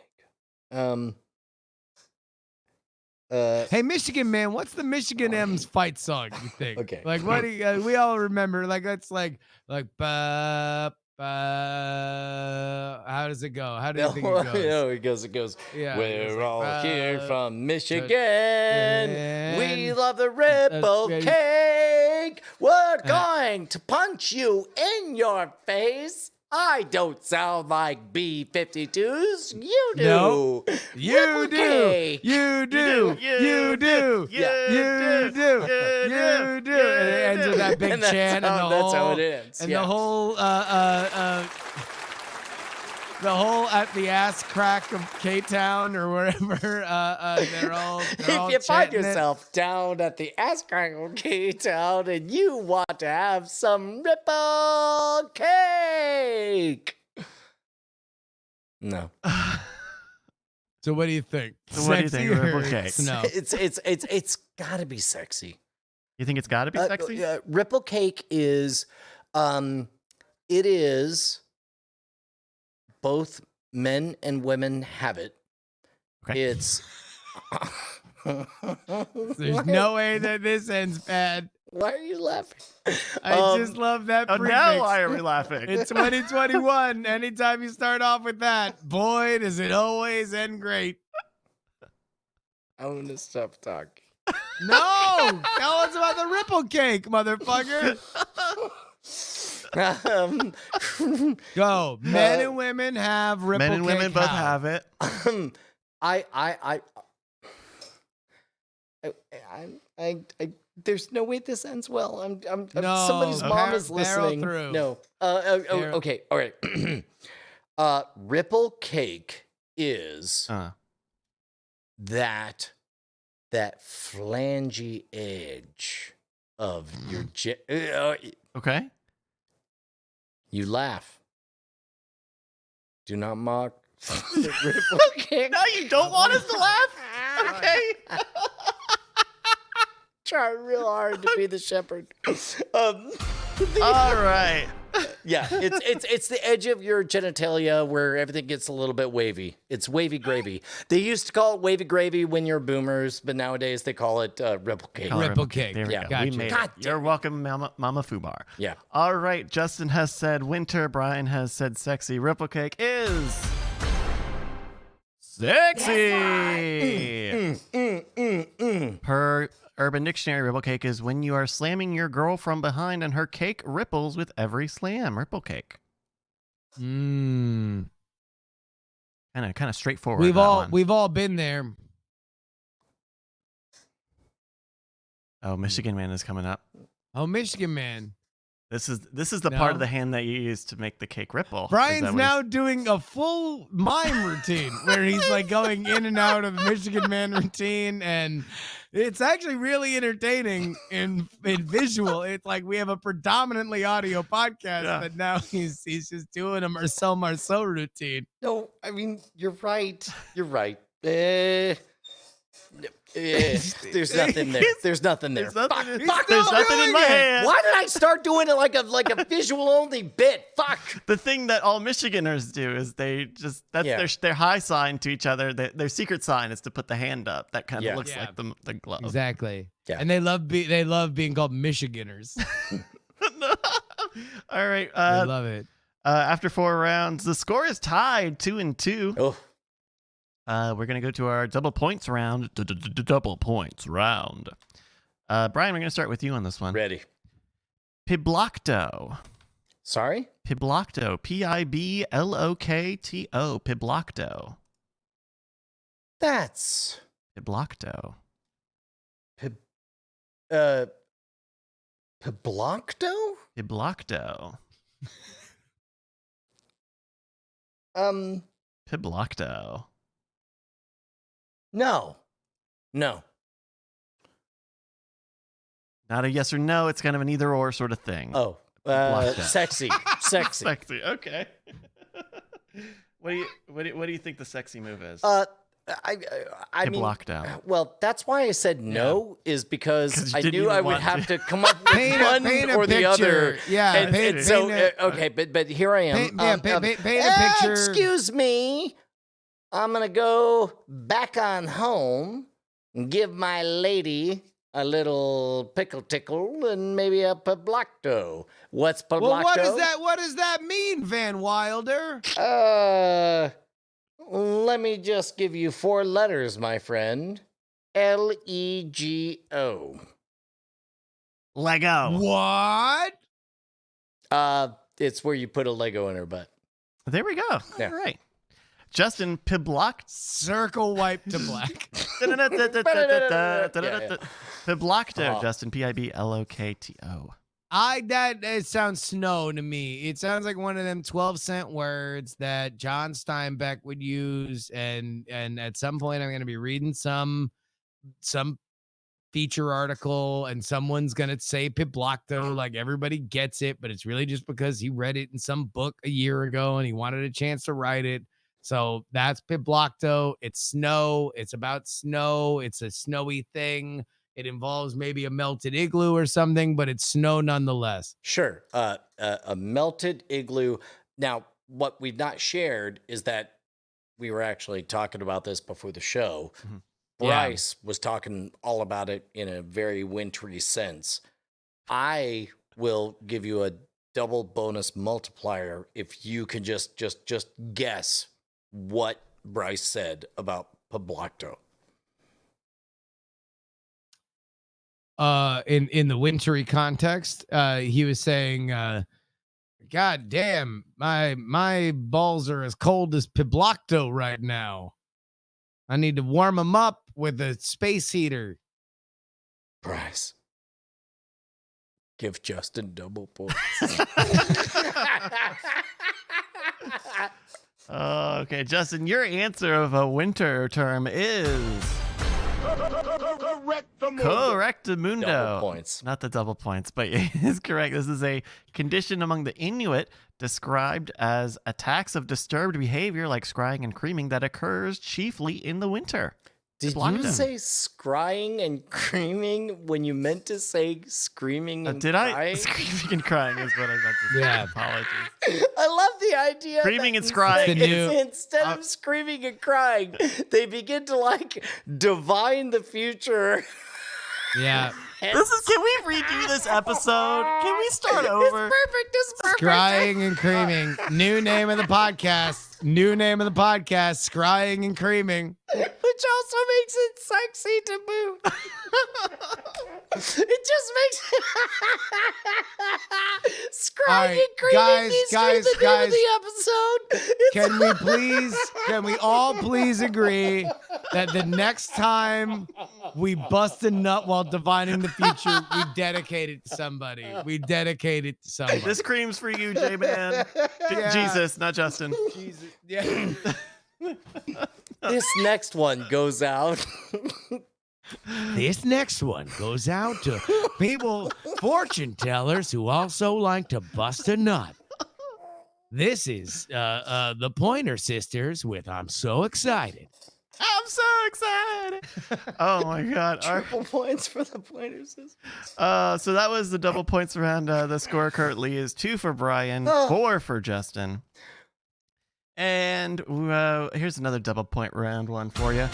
Hey, Michigan man, what's the Michigan M's fight song? You think? Okay. Like what? Do you, we all remember. Like it's like ba ba. How does it go? How do you think it goes? No, it goes. Yeah, We're it's like, all here from Michigan. Michigan. We love the Ripple yeah. Cake. We're going to punch you in your face. I don't sound like B-52s. You do. No. You Ripple do. Cake. You do. You do. You do. You do. And it ends with that big And that's chant and how- the that's whole how it ends. and yeah. the whole the whole at the ass crack of K-Town or wherever they're all If you find chanting it. yourself down at the ass crack of K-Town and you want to have some ripple cake. No. So what do you think? So what do you think, Sexy ripple or cake? snow? It's gotta be sexy. You think it's got to be sexy? Ripple cake is, it is both men and women have it. Okay. It's. There's no way that this ends bad. Why are you laughing? I just love that Oh, prefix. now why are we laughing? In 2021, anytime you start off with that, boy, does it always end great. I'm gonna stop talking. No! Tell us about the ripple cake, motherfucker. Go. Men and women have ripple cake. Men and women both how? have it. There's no way this ends well. No, somebody's mom is barrel listening. through. No. Barrel- Okay. All right. Ripple cake is that flangy edge of your Okay. you laugh. Do not mock the ripple cake. No, you don't want us to laugh? Okay. Try real hard to be the shepherd. All right. Yeah, it's the edge of your genitalia where everything gets a little bit wavy. It's wavy gravy. They used to call it wavy gravy when you're boomers, but nowadays they call it ripple cake. Call it Ripple cake. There we Yeah. go. Gotcha. We made God it. You're welcome, Mama Fubar. Yeah. All right. Justin has said winter. Brian has said sexy. Ripple cake is sexy. Per Urban Dictionary, ripple cake is when you are slamming your girl from behind and her cake ripples with every slam. Ripple cake. Mm. Kind of straightforward. We've all been there. Oh, Michigan Man is coming up. Oh, Michigan man. This is the part of No. the hand that you use to make the cake ripple. Is Brian's that what now doing a full mime routine where he's like going in and out of the Michigan man routine, and it's actually really entertaining in visual. It's like we have a predominantly audio podcast, Yeah. but now he's just doing a Marcel routine. No, I mean you're right. You're right. There's nothing there. There's nothing there. There's nothing, Fuck, there's no, nothing in doing my it. hand. Why did I start doing it like a visual only bit? Fuck. The thing that all Michiganders do is that's their high sign to each other. Their secret sign is to put the hand up. That kind of Yeah. looks Yeah. like the glove. Exactly. Yeah. And they love being called Michiganders. All right. I love it. After 4 rounds, the score is tied 2-2. Oh, We're gonna go to our double points round. Double points round. Brian, we're gonna start with you on this one. ready. Piblocto. Sorry. Piblocto. Piblokto. Piblocto. That's Piblocto. Piblocto? Piblocto. Piblocto. No. Not a yes or no. It's kind of an either or sort of thing. Oh, Piblocto. sexy. Sexy. Okay. What do you think the sexy move is? I mean, Piblocto. well, that's why I said no, is 'Cause because you I didn't knew even I would want have to. to come up with one Paint a or the other. picture. Yeah, And so, paint a- okay, but here I am. Paint a picture. Excuse me. I'm going to go back on home and give my lady a little pickle tickle and maybe a piblocto. What's piblocto? Well, what does that mean, Van Wilder? Let me just give you 4 letters, my friend. Lego. Lego. What? It's where you put a Lego in her butt. There we go. Yeah. All right. Justin Piblocto. Circle wipe to black. Piblocto, Yeah. Justin. Piblokto. It sounds snow to me. It sounds like one of them 12-cent words that John Steinbeck would use, and at some point I'm going to be reading some feature article and someone's going to say Piblocto, like everybody gets it, but it's really just because he read it in some book a year ago and he wanted a chance to write it. So that's Piblocto. It's snow. It's about snow. It's a snowy thing. It involves maybe a melted igloo or something, but it's snow nonetheless. Sure. A melted igloo. Now, what we've not shared is that we were actually talking about this before the show. Mm-hmm. Bryce was talking all about it in a very wintry sense. I will give you a double bonus multiplier if you can just guess what Bryce said about Piblocto. In the wintry context, he was saying, God damn, my balls are as cold as Piblocto right now. I need to warm them up with a space heater. Bryce, give Justin double points. Okay, Justin, your answer of a winter term is correctamundo. Double points. Not the double points, but it is correct. This is a condition among the Inuit described as attacks of disturbed behavior like scrying and creaming that occurs chiefly in the winter. Did you say scrying and creaming when you meant to say screaming and did crying? I? Screaming and crying is what I meant to say. Yeah. Apologies. I love the idea. Screaming that and scrying. Instead of screaming and crying, they begin to like divine the future. Yeah. Can we redo this episode? Can we start over? It's perfect. Scrying and creaming. New name of the podcast. Scrying and creaming. Which also makes it sexy to boot. It just makes it scrying and creaming needs to be the name of the episode. Can we all please agree that the next time we bust a nut while divining the future, we dedicate it to somebody. This cream's for you, J-Man. Yeah. Jesus, not Justin. Jesus. Yeah. This next one goes out. This next one goes out to people, fortune tellers who also like to bust a nut. This is the Pointer Sisters with I'm So Excited. I'm so excited. Oh my God. Triple points for the Pointer Sisters. So that was the double points around. The score currently is 2 for Brian, 4 for Justin. And here's another double point round one for you.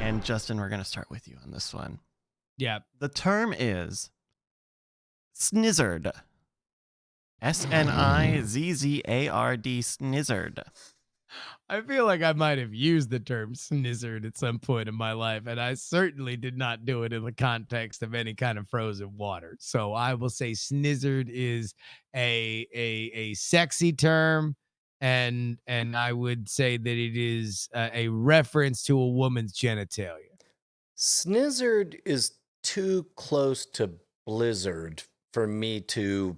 And Justin, we're going to start with you on this one. Yeah. The term is snizzard. SNIZZARD, snizzard. I feel like I might have used the term snizzard at some point in my life, and I certainly did not do it in the context of any kind of frozen water. So I will say snizzard is a sexy term, and I would say that it is a reference to a woman's genitalia. Snizzard is too close to blizzard for me to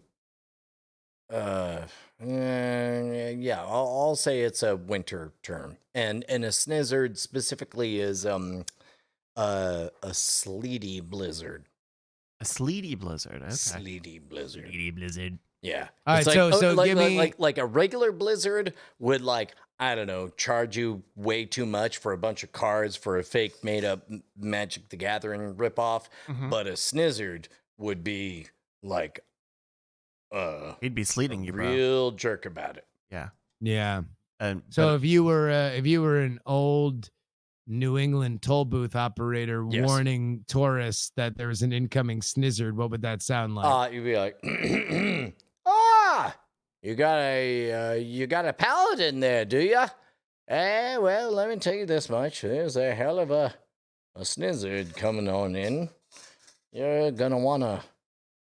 yeah, I'll say it's a winter term, and a snizzard specifically is a sleety blizzard. A sleety blizzard. Okay. Sleety blizzard. Sleety blizzard. Yeah. All right, It's so like, give me like a regular blizzard would, like, I don't know, charge you way too much for a bunch of cards for a fake made up Magic the Gathering ripoff, but a snizzard would be like He'd be sleeting you, bro. real jerk about it. Yeah. yeah. And So if you were an old New England toll booth operator Yes. warning tourists that there was an incoming snizzard, what would that sound like? You'd be like, you got a paladin there, do ya? Well, let me tell you this much. There's a hell of a snizzard coming on in. You're gonna want a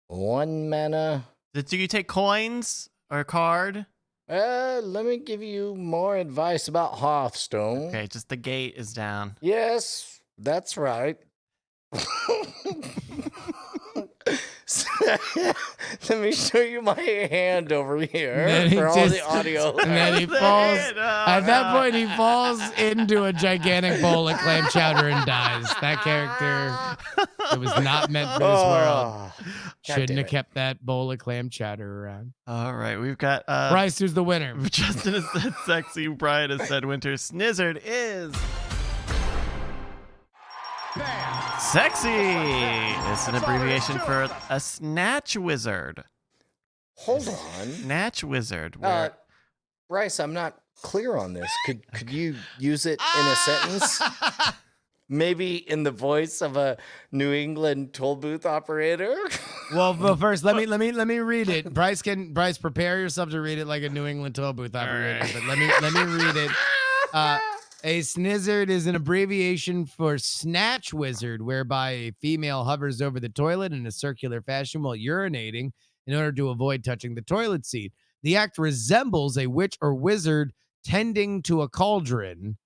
1 mana. do you take coins or a card? Let me give you more advice about Hearthstone. Okay, just the gate is down. Yes, that's right. Let me show you my hand over here Then he for all the just- audio. And then he The falls. hand, At that point, he falls into a gigantic bowl of clam chowder and dies. That character, it was not meant for this world. Oh, God Shouldn't damn have it. kept that bowl of clam chowder around. All right, we've got Bryce, who's the winner? Justin has said sexy, Brian has said winter. Snizzard is sexy. It's an abbreviation for a snatch wizard. Hold on. Snatch wizard. Where, Bryce, I'm not clear on this. Could you use it in a sentence? Maybe in the voice of a New England toll booth operator? Well, first, let me read it. Bryce, prepare yourself to read it like a New England toll booth operator. right. But let me read it. A snizzard is an abbreviation for snatch wizard, whereby a female hovers over the toilet in a circular fashion while urinating in order to avoid touching the toilet seat. The act resembles a witch or wizard tending to a cauldron.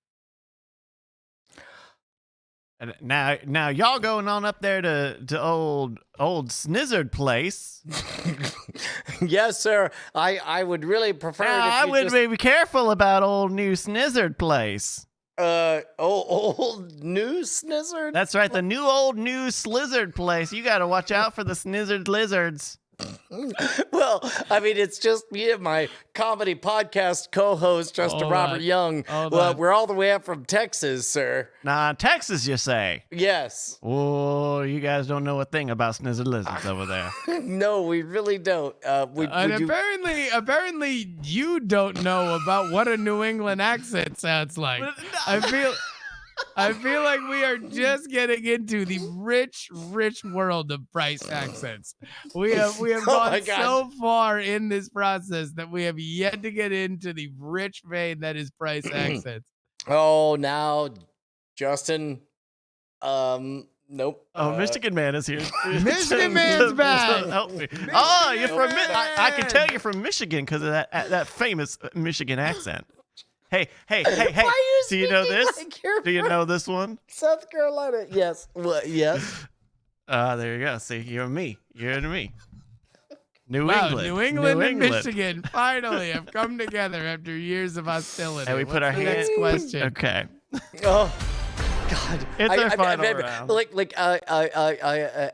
and now y'all going on up there to old Snizzard place. Yes, sir. I would really prefer it if Now, I you would just, be careful about old new Snizzard place. old new snizzard. That's right, the new Slizzard place. You got to watch out for the Snizzard lizards. Well, I mean, it's just me and my comedy podcast co-host, Justin Hold Robert on. Young. Hold Well, on. we're all the way up from Texas, sir. Nah, Texas, you say? Yes. Oh, you guys don't know a thing about Snizzard lizards over there. No, we really don't. And Would you? apparently you don't know about what a New England accent sounds like. I feel like we are just getting into the rich world of Bryce accents. We have Oh my gone God. so far in this process that we have yet to get into the rich vein that is Bryce accents. Oh, now, Justin. Nope. Oh, Michigan Man is here. Michigan Man's back. Help me. Oh, you're from Man. I can tell you're from Michigan because of that famous Michigan accent. Hey. Why are you Do you know speaking this? like you're Do you from know this one? South Carolina? Yes. Well, yes. There you go. See, you're me. You're me. New Wow, England. New England and Michigan finally have come together after years of hostility. And we put our What's the hand- next question. Okay. Oh, God. It's our final round.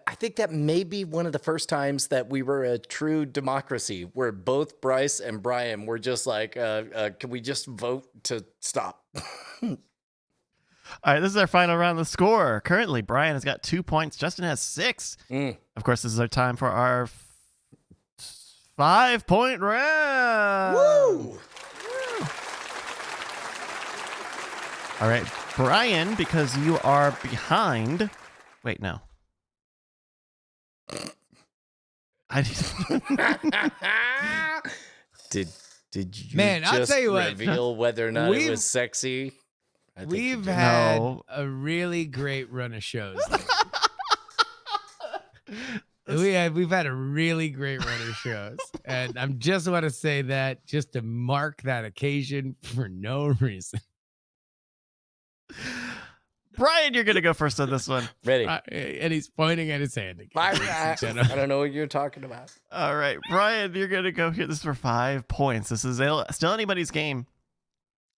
I think that may be one of the first times that we were a true democracy where both Bryce and Brian were just like, can we just vote to stop? All right, this is our final round. The score currently, Brian has got 2 points. Justin has 6. Of course, this is our time for our 5-point round. Woo! All right, Brian, because you are behind. Wait, no. I Did you Man, I'll just tell you what. reveal whether or not it We've- was sexy? I think you We've did. had No. a really great run of shows. We've had a really great run of shows, and I just want to say that just to mark that occasion for no reason. Brian, you're gonna go first on this one. Ready. And he's pointing at his hand again. I, ladies and I gentlemen. don't know what you're talking about. All right, Brian, you're gonna go here. This is for 5 points. This is still anybody's game.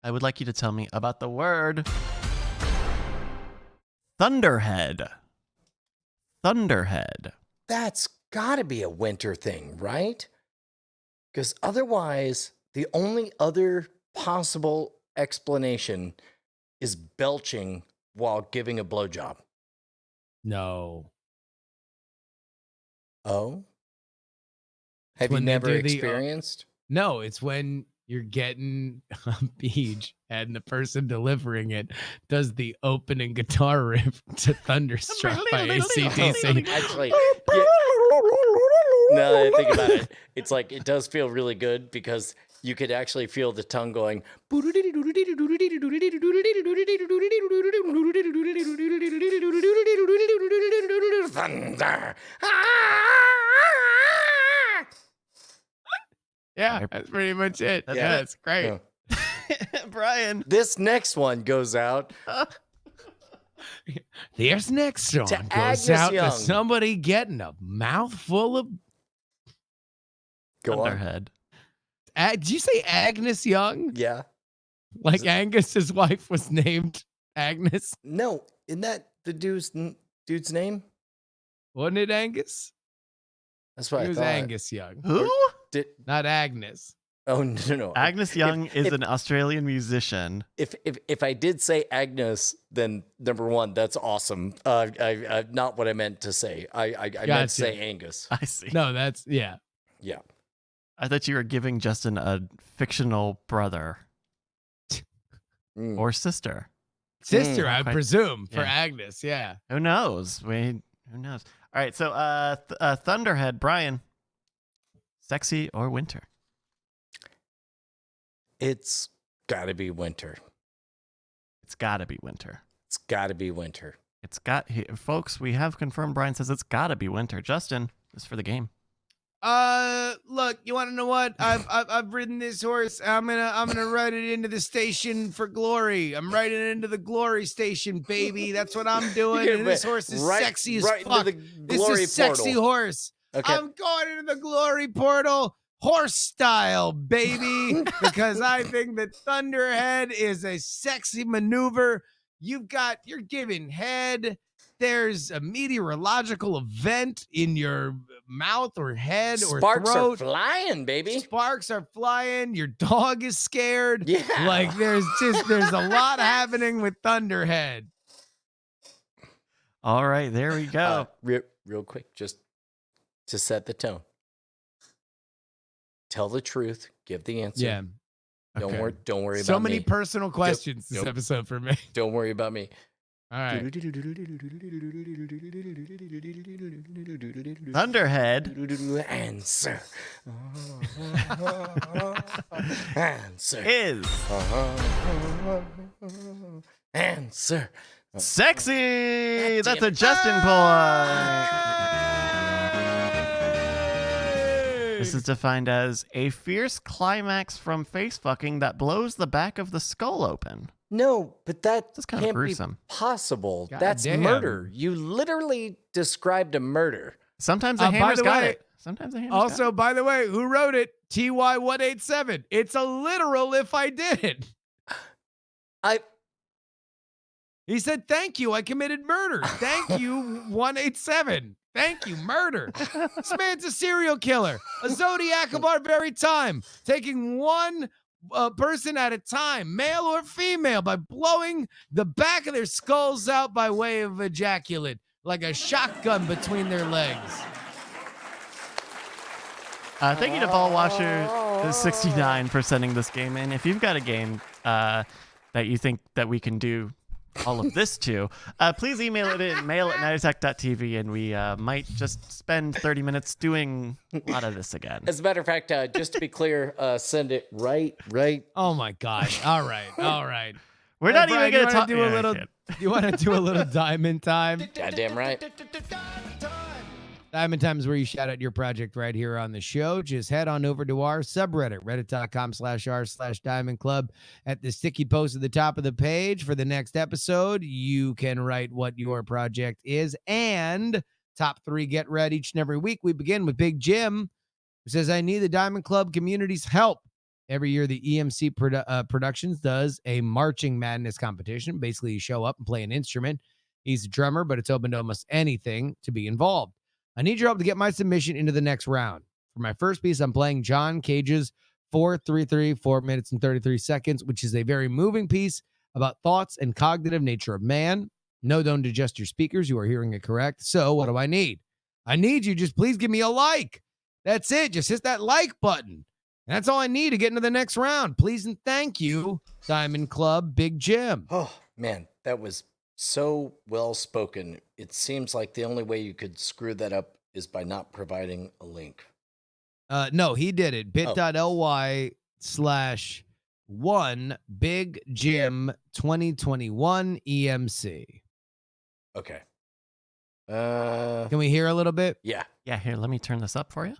I would like you to tell me about the word thunderhead. Thunderhead. That's got to be a winter thing, right? Because otherwise, the only other possible explanation is belching while giving a blowjob. No. Oh? Have you when they never do the, experienced? No, it's when you're getting a beach and the person delivering it does the opening guitar riff to Thunderstruck by AC/DC. Actually, yeah. Now that I think about it, it's like it does feel really good because you could actually feel the tongue going. Thunder. Yeah, that's pretty much it. That's Yeah, it. it's great. Yeah. Brian. This next one goes out This next song goes Agnes out Young. to somebody getting a mouthful of. Go on. Thunderhead. Did you say Agnes Young? Yeah. Like Angus's wife was named Agnes? No, isn't that the dude's name? Wasn't it Angus? That's what It I was thought. Angus Young, Who? not Agnes. Oh no. Agnes Young is if, an Australian musician. If I did say Agnes, then number one, that's awesome. I not what I meant to say. I meant to Gotcha. say Angus. I see. No, that's yeah. Yeah. I thought you were giving Justin a fictional brother Mm. or sister. Sister, I quite- presume, for yeah. Agnes. Yeah. Who knows? Who knows? All right, so Thunderhead, Brian. Sexy or winter? It's got to be winter. It's got to be winter. It's got to be winter. It's got, folks. We have confirmed. Brian says it's got to be winter. Justin, this is for the game. Look, you want to know what? I've ridden this horse. I'm gonna ride it into the station for glory. I'm riding it into the glory station, baby. That's what I'm doing. And this horse is sexy as right fuck. into the This glory is a sexy portal. horse. Okay. I'm going into the glory portal horse style, baby, because I think that Thunderhead is a sexy maneuver. You're giving head. There's a meteorological event in your mouth or head or Sparks throat. are flying, baby. Sparks are flying. Your dog is scared. Yeah. Like there's a lot happening with Thunderhead. All right, there we go. Real quick, just to set the tone. Tell the truth. Give the answer. Yeah. Don't Okay. worry about So many me. personal questions this Nope. episode for me. Don't worry about me. All right. Thunderhead Answer. Answer. is Answer. sexy. God That's damn a it. Justin point. This is defined as a fierce climax from face fucking that blows the back of the skull open. No, but that That's kind of can't be gruesome. possible. God That's damn. murder. You literally described a murder. Sometimes the By hammer's the got way- it. Sometimes the hammer's Also, got it. by the way, who wrote it? TY187. It's a literal if I did. I He said, thank you. I committed murder. Thank you, 187. Thank you, murder. This man's a serial killer, a zodiac of our very time, taking one person at a time, male or female, by blowing the back of their skulls out by way of ejaculate, like a shotgun between their legs. Thank you to Ballwasher69 for sending this game in. If you've got a game that you think that we can do all of this to, please email it in mail@nightattack.tv, and we might just spend 30 minutes doing a lot of this again. as a matter of fact, just to be clear, send it right. Oh my gosh. All right. We're Hey, not Brian, even going to talk. do a little. You want to do a little diamond time? Goddamn right. Diamond Time is where you shout out your project right here on the show. Just head on over to our subreddit, reddit.com/r/Diamond Club. At the sticky post at the top of the page for the next episode, you can write what your project is. And top 3 get read each and every week. We begin with Big Jim, who says, I need the Diamond Club community's help. Every year, the EMC Productions does a marching madness competition. Basically, you show up and play an instrument. He's a drummer, but it's open to almost anything to be involved. I need your help to get my submission into the next round. For my first piece, I'm playing John Cage's 4:33, 4 minutes and 33 seconds, which is a very moving piece about thoughts and cognitive nature of man. No, don't adjust your speakers. You are hearing it correct. So what do I need? I need you just please give me a like. That's it. Just hit that like button. And that's all I need to get into the next round. Please and thank you, Diamond Club, Big Jim. Oh man, that was so well spoken. It seems like the only way you could screw that up is by not providing a link. No, he did it. bit.ly/1 Big Jim 2021 EMC. Okay. Can we hear a little bit? Yeah. Yeah, here, let me turn this up for you.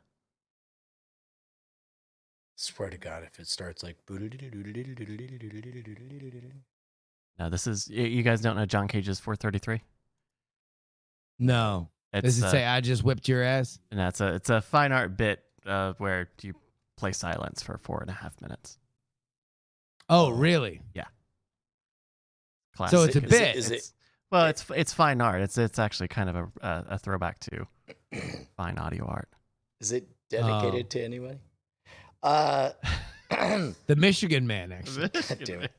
Swear to God, if it starts like No, this is you guys don't know John Cage's 433. No. It's Does it say I just whipped your ass? and it's a fine art bit where you play silence for 4.5 minutes. Oh, really? Classic. So it's a bit. Is it? Well, it's fine art. It's actually kind of a throwback to fine audio art. Is it dedicated to anybody? The Michigan Man, actually. God damn it.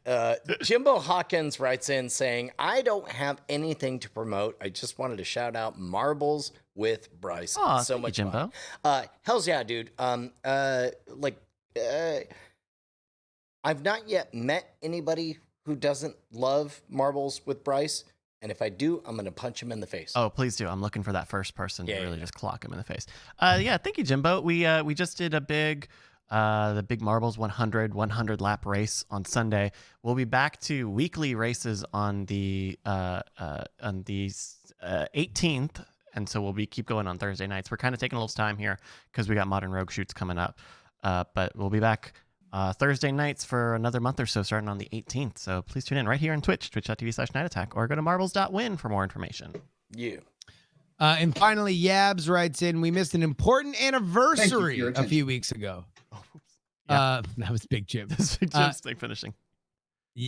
Jimbo Hawkins writes in saying, I don't have anything to promote. I just wanted to shout out Marbles with Bryce. Aw, So thank you, much Jimbo. fun. Hells yeah, dude. I've not yet met anybody who doesn't love Marbles with Bryce. And if I do, I'm going to punch him in the face. Oh, please do. I'm looking for that first person Yeah, to really yeah. just clock him in the face. Yeah, thank you, Jimbo. We just did a big the big Marbles 100 lap race on Sunday. We'll be back to weekly races on the 18th, and so we'll keep going on Thursday nights. We're kind of taking a little time here because we got Modern Rogue shoots coming up, but we'll be back Thursday nights for another month or so, starting on the 18th. So please tune in right here on Twitch, twitch.tv/nightattack, or go to marbles.win for more information. You. And finally, Yabs writes in, we missed an important anniversary your a attention. few weeks ago. Yeah. That was Big Jim. This big Jim's thing finishing.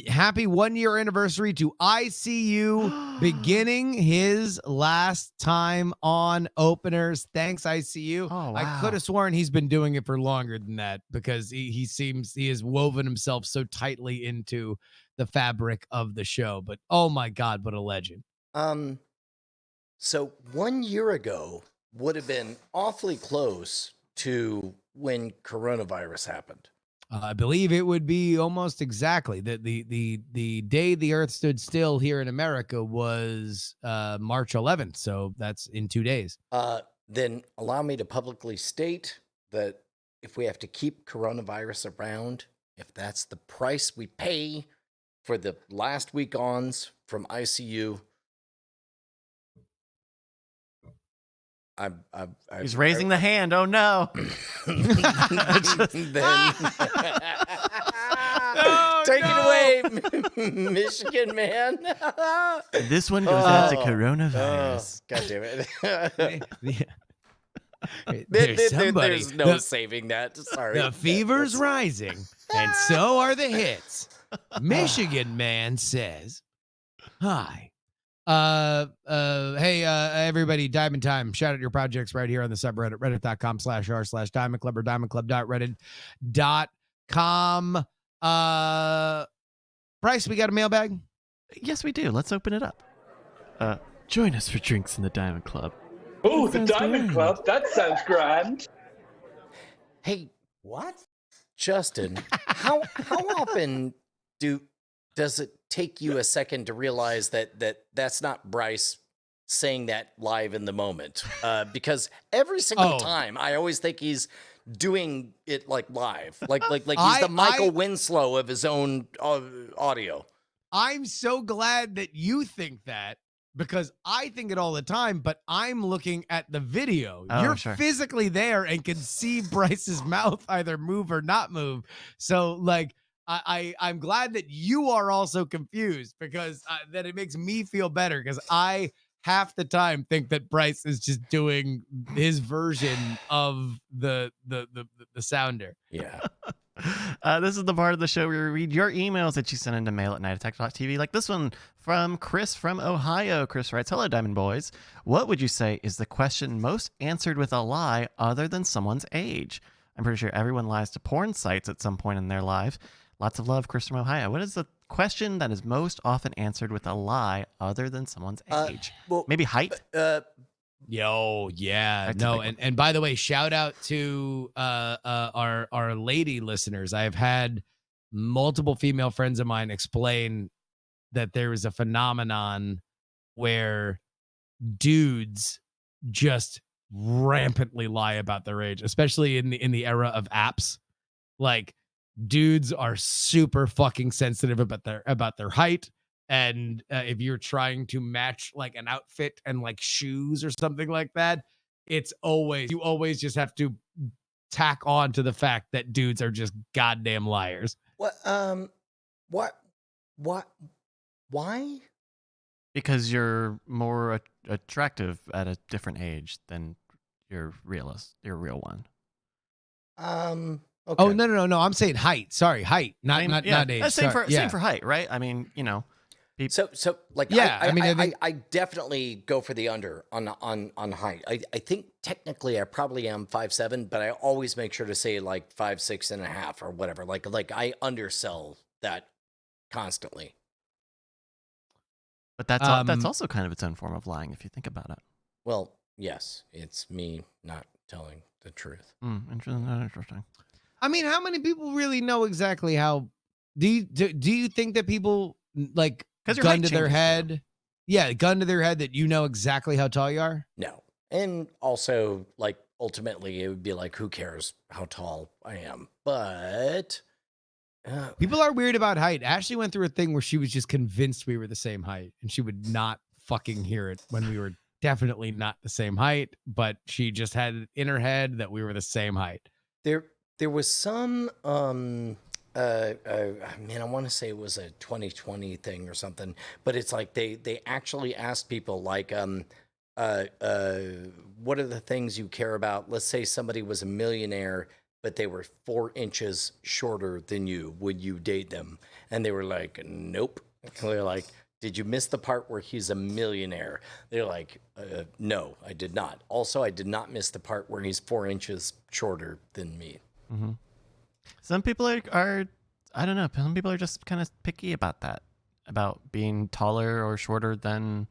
Happy 1-year anniversary to ICU beginning his last time on openers. Thanks, ICU. Oh, I wow. could have sworn he's been doing it for longer than that because he has woven himself so tightly into the fabric of the show. But oh my God, what a legend. So 1 year ago would have been awfully close to when coronavirus happened. I believe it would be almost exactly the day the Earth stood still here in America was March 11th. So that's in 2 days. Then allow me to publicly state that if we have to keep coronavirus around, if that's the price we pay for the last week ons from ICU, He's raising the hand. Oh no! then Oh, take no. it away, Michigan man. This one goes out to Oh, coronavirus. God damn it. There's somebody. There's no saving that. Sorry. The fever's That's- rising, and so are the hits. Michigan man says, "Hi, hey, everybody, Diamond Time. Shout out your projects right here on the subreddit, reddit.com/r/Diamond Club or diamondclub.reddit.com. Bryce, we got a mailbag. Yes, we do. Let's open it up. Join us for drinks in the Diamond Club. Oh, the Sounds Diamond grand. Club. That sounds grand. Hey, what? Justin, how often does it take you a second to realize that's not Bryce saying that live in the moment? Because every single Oh. time I always think he's doing it like live, like he's the Michael Winslow of his own audio. I'm so glad that you think that because I think it all the time, but I'm looking at the video. Oh, You're sure. physically there and can see Bryce's mouth either move or not move. So, like, I'm glad that you are also confused because that it makes me feel better because I half the time think that Bryce is just doing his version of the sounder. Yeah. This is the part of the show where we read your emails that you send into mail@nightattack.tv, like this one from Chris from Ohio. Chris writes, hello, Diamond Boys. What would you say is the question most answered with a lie other than someone's age? I'm pretty sure everyone lies to porn sites at some point in their life. Lots of love, Chris from Ohio. What is the question that is most often answered with a lie other than someone's age? Well, Maybe height? Yo, yeah, That's a no, big and by the way, shout out to our lady listeners. I've had multiple female friends of mine explain that there is a phenomenon where dudes just rampantly lie about their age, especially in the era of apps. Like, dudes are super fucking sensitive about their height. And if you're trying to match like an outfit and like shoes or something like that, you always just have to tack on to the fact that dudes are just goddamn liars. what? Why? Because you're more attractive at a different age than your real one. Okay. Oh no! I'm saying height. Sorry, height, not age. Same Sorry. same for height, right? I mean, So like Yeah, I think I definitely go for the under on height. I think technically I probably am 5'7", but I always make sure to say like 5'6.5" or whatever. Like I undersell that constantly. but that's that's also kind of its own form of lying if you think about it. Well, yes, it's me not telling the truth. Interesting. I mean, how many people really know exactly how? Do you think that people like 'Cause your gun height to their changes, head? Yeah, gun to their head that you know exactly how tall you are. No, and also like ultimately it would be like, who cares how tall I am? But People are weird about height. Ashley went through a thing where she was just convinced we were the same height, and she would not fucking hear it when we were definitely not the same height. But she just had it in her head that we were the same height. there was some man, I want to say it was a 2020 thing or something, but it's like they actually asked people like what are the things you care about? Let's say somebody was a millionaire but they were 4 inches shorter than you, would you date them? And they were like, nope. They're like, did you miss the part where he's a millionaire? They're like, no, I did not. Also, I did not miss the part where he's 4 inches shorter than me. Mm-hmm. Some people are, I don't know. Some people are just kind of picky about that, about being taller or shorter than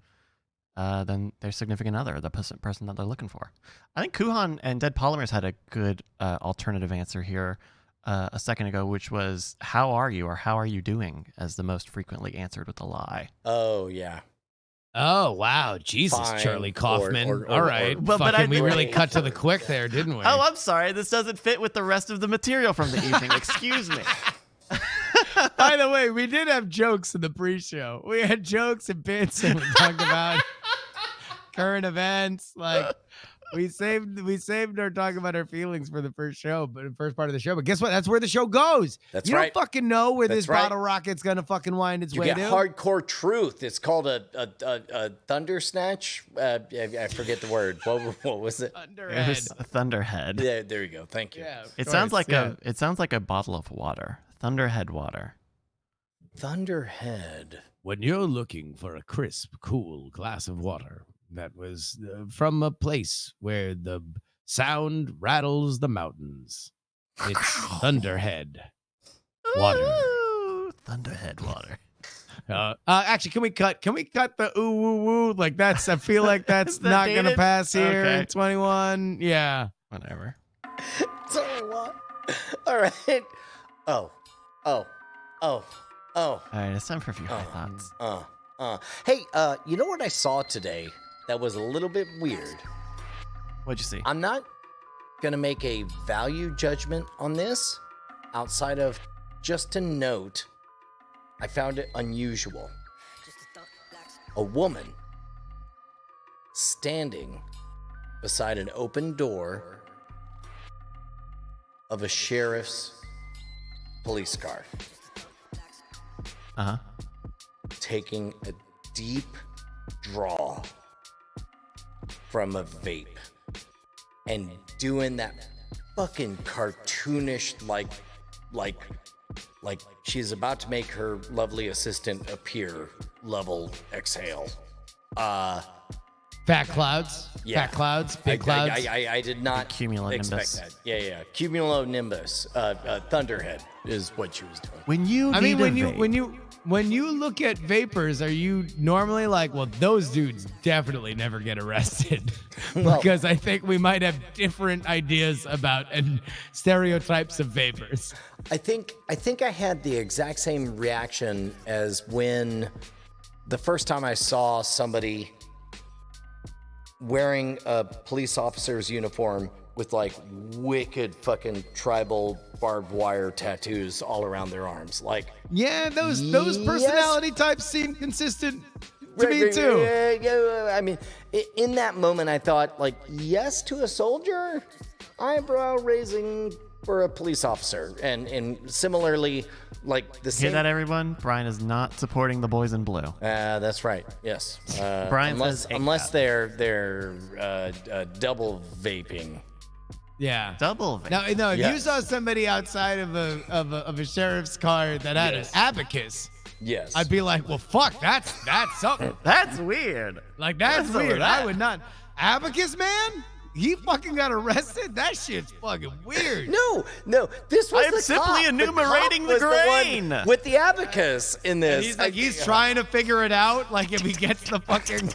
their significant other, the person that they're looking for. I think Kuhan and Dead Polymers had a good alternative answer here a second ago, which was "How are you?" or "How are you doing?" as the most frequently answered with a lie. Oh yeah. Oh wow, Jesus, Fine. Charlie Kaufman. All right, but we really cut to the quick there, didn't we? Oh, I'm sorry. This doesn't fit with the rest of the material from the evening. Excuse me. By the way, we did have jokes in the pre-show. We had jokes and bits, and we talked about current events. Like we saved our talking about our feelings for the first part of the show. But guess what? That's where the show goes. That's you right. don't fucking know where That's this right. bottle rocket's gonna fucking wind its You way get to. hardcore truth. It's called a thunder snatch. I forget the word. What was it? It was a Thunderhead. Yeah, there you go. Thank you. Yeah, It sounds like a bottle of water. Thunderhead water. Thunderhead. When you're looking for a crisp, cool glass of water that was from a place where the sound rattles the mountains, it's Thunderhead water. Ooh, Thunderhead water. Actually, can we cut the ooh woo woo? Like that's, I feel like that's Is that not gonna dated? pass here. Okay. 21. Yeah. Whatever. That's all I want. All right. Oh. All right, it's time for a few high thoughts. Hey, you know what I saw today that was a little bit weird? What'd you see? I'm not gonna make a value judgment on this outside of just to note I found it unusual. A woman standing beside an open door of a sheriff's police car, Uh-huh. taking a deep draw from a vape and doing that fucking cartoonish like she's about to make her lovely assistant appear level exhale. Fat clouds. Yeah. Fat clouds. Big clouds. I did not Cumulonimbus. expect that. Yeah. Cumulonimbus. Thunderhead is what she was doing. When you I mean, need a vape, when you look at vapors, are you normally like, well, those dudes definitely never get arrested? Well- Because I think we might have different ideas about and stereotypes of vapors. I think I had the exact same reaction as when the first time I saw somebody wearing a police officer's uniform with like wicked fucking tribal barbed wire tattoos all around their arms. Like, Yeah, those Yes. personality types seem consistent to me too. Yeah, I mean, in that moment, I thought, like, yes to a soldier, eyebrow raising for a police officer, and similarly, like the Hear same. that, everyone? Brian is not supporting the boys in blue. That's right. Yes. Brian unless says hate unless that. they're double vaping. Yeah. Double. No, if you Yes. saw somebody outside of a sheriff's car that had Yes. an abacus, Yes. I'd be like, well, fuck, that's something. That's weird. Like, that's What's up with weird. that? I would not. Abacus man? He fucking got arrested? That shit's fucking weird. No. This was I am the simply cop. enumerating cop the was grain. one with the abacus in this. And he's like, he's trying to figure it out. Like, if he gets the fucking,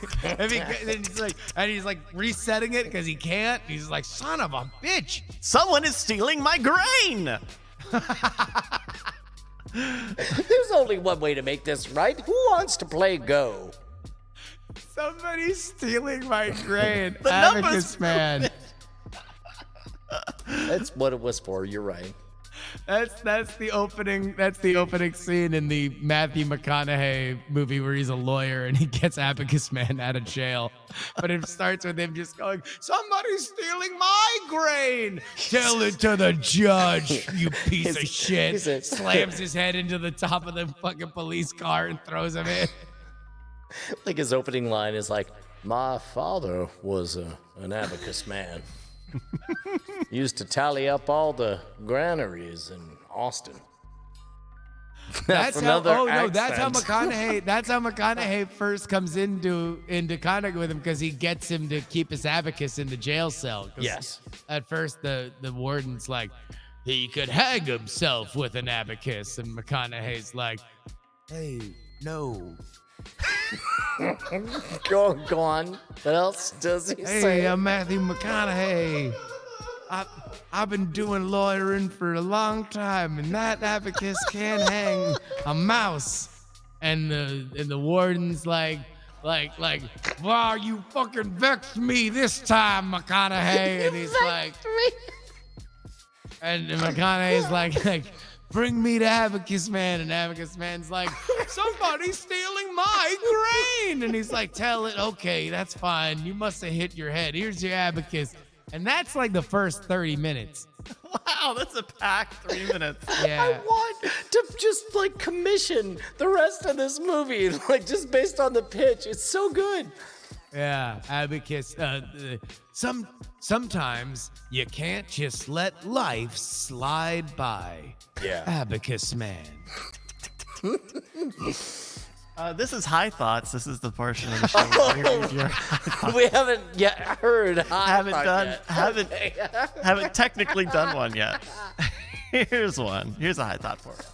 and he's like resetting it because he can't. He's like, son of a bitch. Someone is stealing my grain. There's only one way to make this right. Who wants to play Go? Somebody's stealing my grain. The Abacus numbers man. That's what it was for. You're right. That's the opening. That's the opening scene in the Matthew McConaughey movie where he's a lawyer and he gets Abacus Man out of jail. But it starts with him just going, "Somebody's stealing my grain. Tell it to the judge, you piece of shit." Slams his head into the top of the fucking police car and throws him in. Like his opening line is like, "My father was an abacus man. Used to tally up all the granaries in Austin." That's how. another Oh no, that's how accent. McConaughey. That's how McConaughey first comes into contact with him because he gets him to keep his abacus in the jail cell. 'Cause Yes. At first, the warden's like, he could hang himself with an abacus, and McConaughey's like, hey, no. Go on. What else does he Hey, say? I'm Matthew McConaughey. I've been doing lawyering for a long time, and that abacus can't hang a mouse. And the warden's like, wow, you fucking vexed me this time, McConaughey. And he's like, and McConaughey's like, bring me to Abacus Man. And Abacus Man's like, somebody's stealing my grain. And he's like, tell it, okay, that's fine. You must have hit your head. Here's your abacus. And that's like the first 30 minutes. Wow, that's a packed 3 minutes. Yeah. I want to just like commission the rest of this movie, like just based on the pitch. It's so good. Yeah, abacus. Sometimes you can't just let life slide by. Yeah. Abacus Man. This is High Thoughts. This is the portion of the show where we read your high thoughts. We haven't yet heard. Haven't technically done one yet. Here's one. Here's a high thought for it.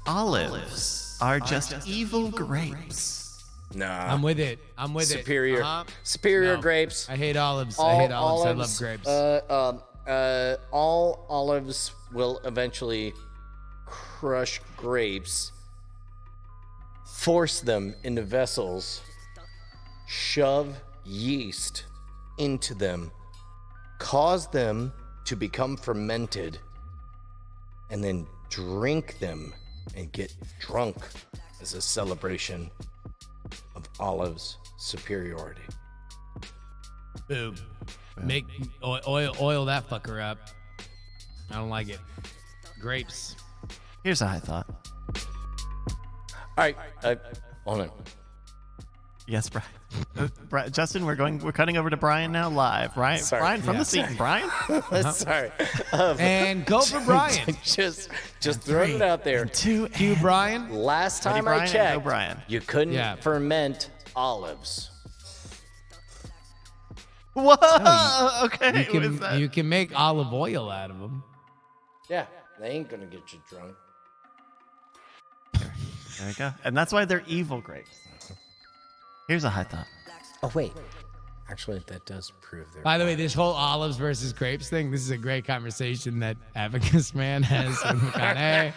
Olives are just evil grapes. Nah. I'm with it. superior. Uh-huh. Superior No. grapes. I hate olives. I hate olives. I love grapes. All olives will eventually crush grapes, force them into vessels, shove yeast into them, cause them to become fermented, and then drink them and get drunk as a celebration of olives' superiority. Boom. Make oil that fucker up. I don't like it. Grapes. Here's a high thought. All right, hold on. Yes, Brian. Justin, we're cutting over to Brian now live, right? Sorry. Brian from Yeah. the seat. Brian? Sorry. And go for Brian. just throwing it out there. Two. Cue Brian. Last Ready, time Brian? I And checked, go, Brian. you couldn't Yeah. ferment olives. Whoa! No, Okay. what is that? You can make olive oil out of them. Yeah, they ain't gonna get you drunk. There we go. And that's why they're evil grapes. Here's a high thought. Oh wait, actually, that does prove their. By the way, this whole olives versus grapes thing, this is a great conversation that Abacus Man has with McConaughey.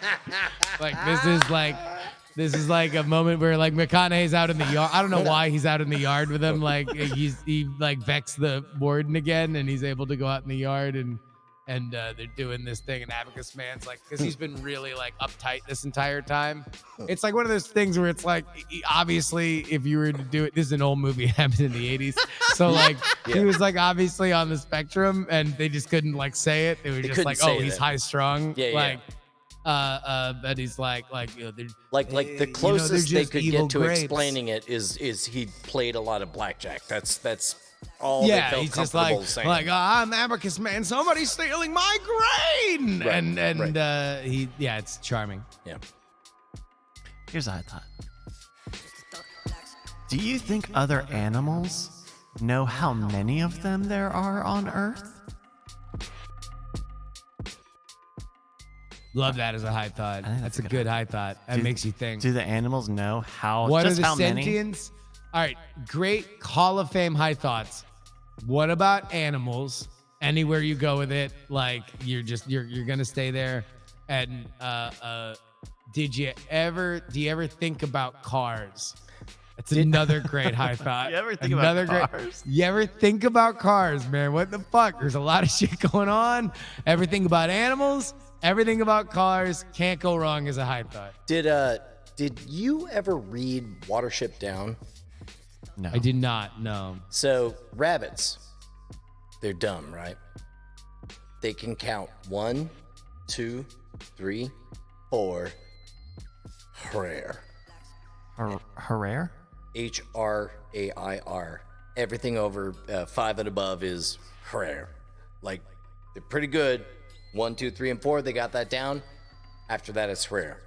This is like a moment where like McConaughey's out in the yard. I don't know why he's out in the yard with him. Like he like vexed the warden again, and he's able to go out in the yard and and they're doing this thing, and Abacus Man's like, because he's been really like uptight this entire time. It's like one of those things where it's like, obviously, if you were to do it, this is an old movie, it happened in the 80s. So like, he was like obviously on the spectrum, and they just couldn't like say it. They were just like, oh, he's high strung. Yeah, like, but he's like, you know, like the closest they could get to grapes. explaining it is he played a lot of blackjack. That's all they Yeah, felt he's just comfortable like, saying. oh, I'm Abacus Man. Somebody's stealing my grain, Right, and right. it's charming. Yeah. Here's a thought. Do you think other animals know how many of them there are on Earth? Love that as a high thought. I think That's a good high thought. That makes you think. Do the animals know how? What are just the how many? sentients? All right, great Hall of Fame high thoughts. What about animals? Anywhere you go with it, like you're gonna stay there. And do you ever think about cars? That's another great high thought. You ever think about cars? You ever think about cars, man? What the fuck? There's a lot of shit going on. Everything about animals, everything about cars. Can't go wrong as a high thought. Did you ever read Watership Down? No. I did not know. So rabbits, they're dumb, right? They can count 1, 2, 3, 4. Rare. Herrera? Hrair. Everything over 5 and above is rare. Like, they're pretty good. 1, 2, 3, and 4, they got that down. After that, it's rare.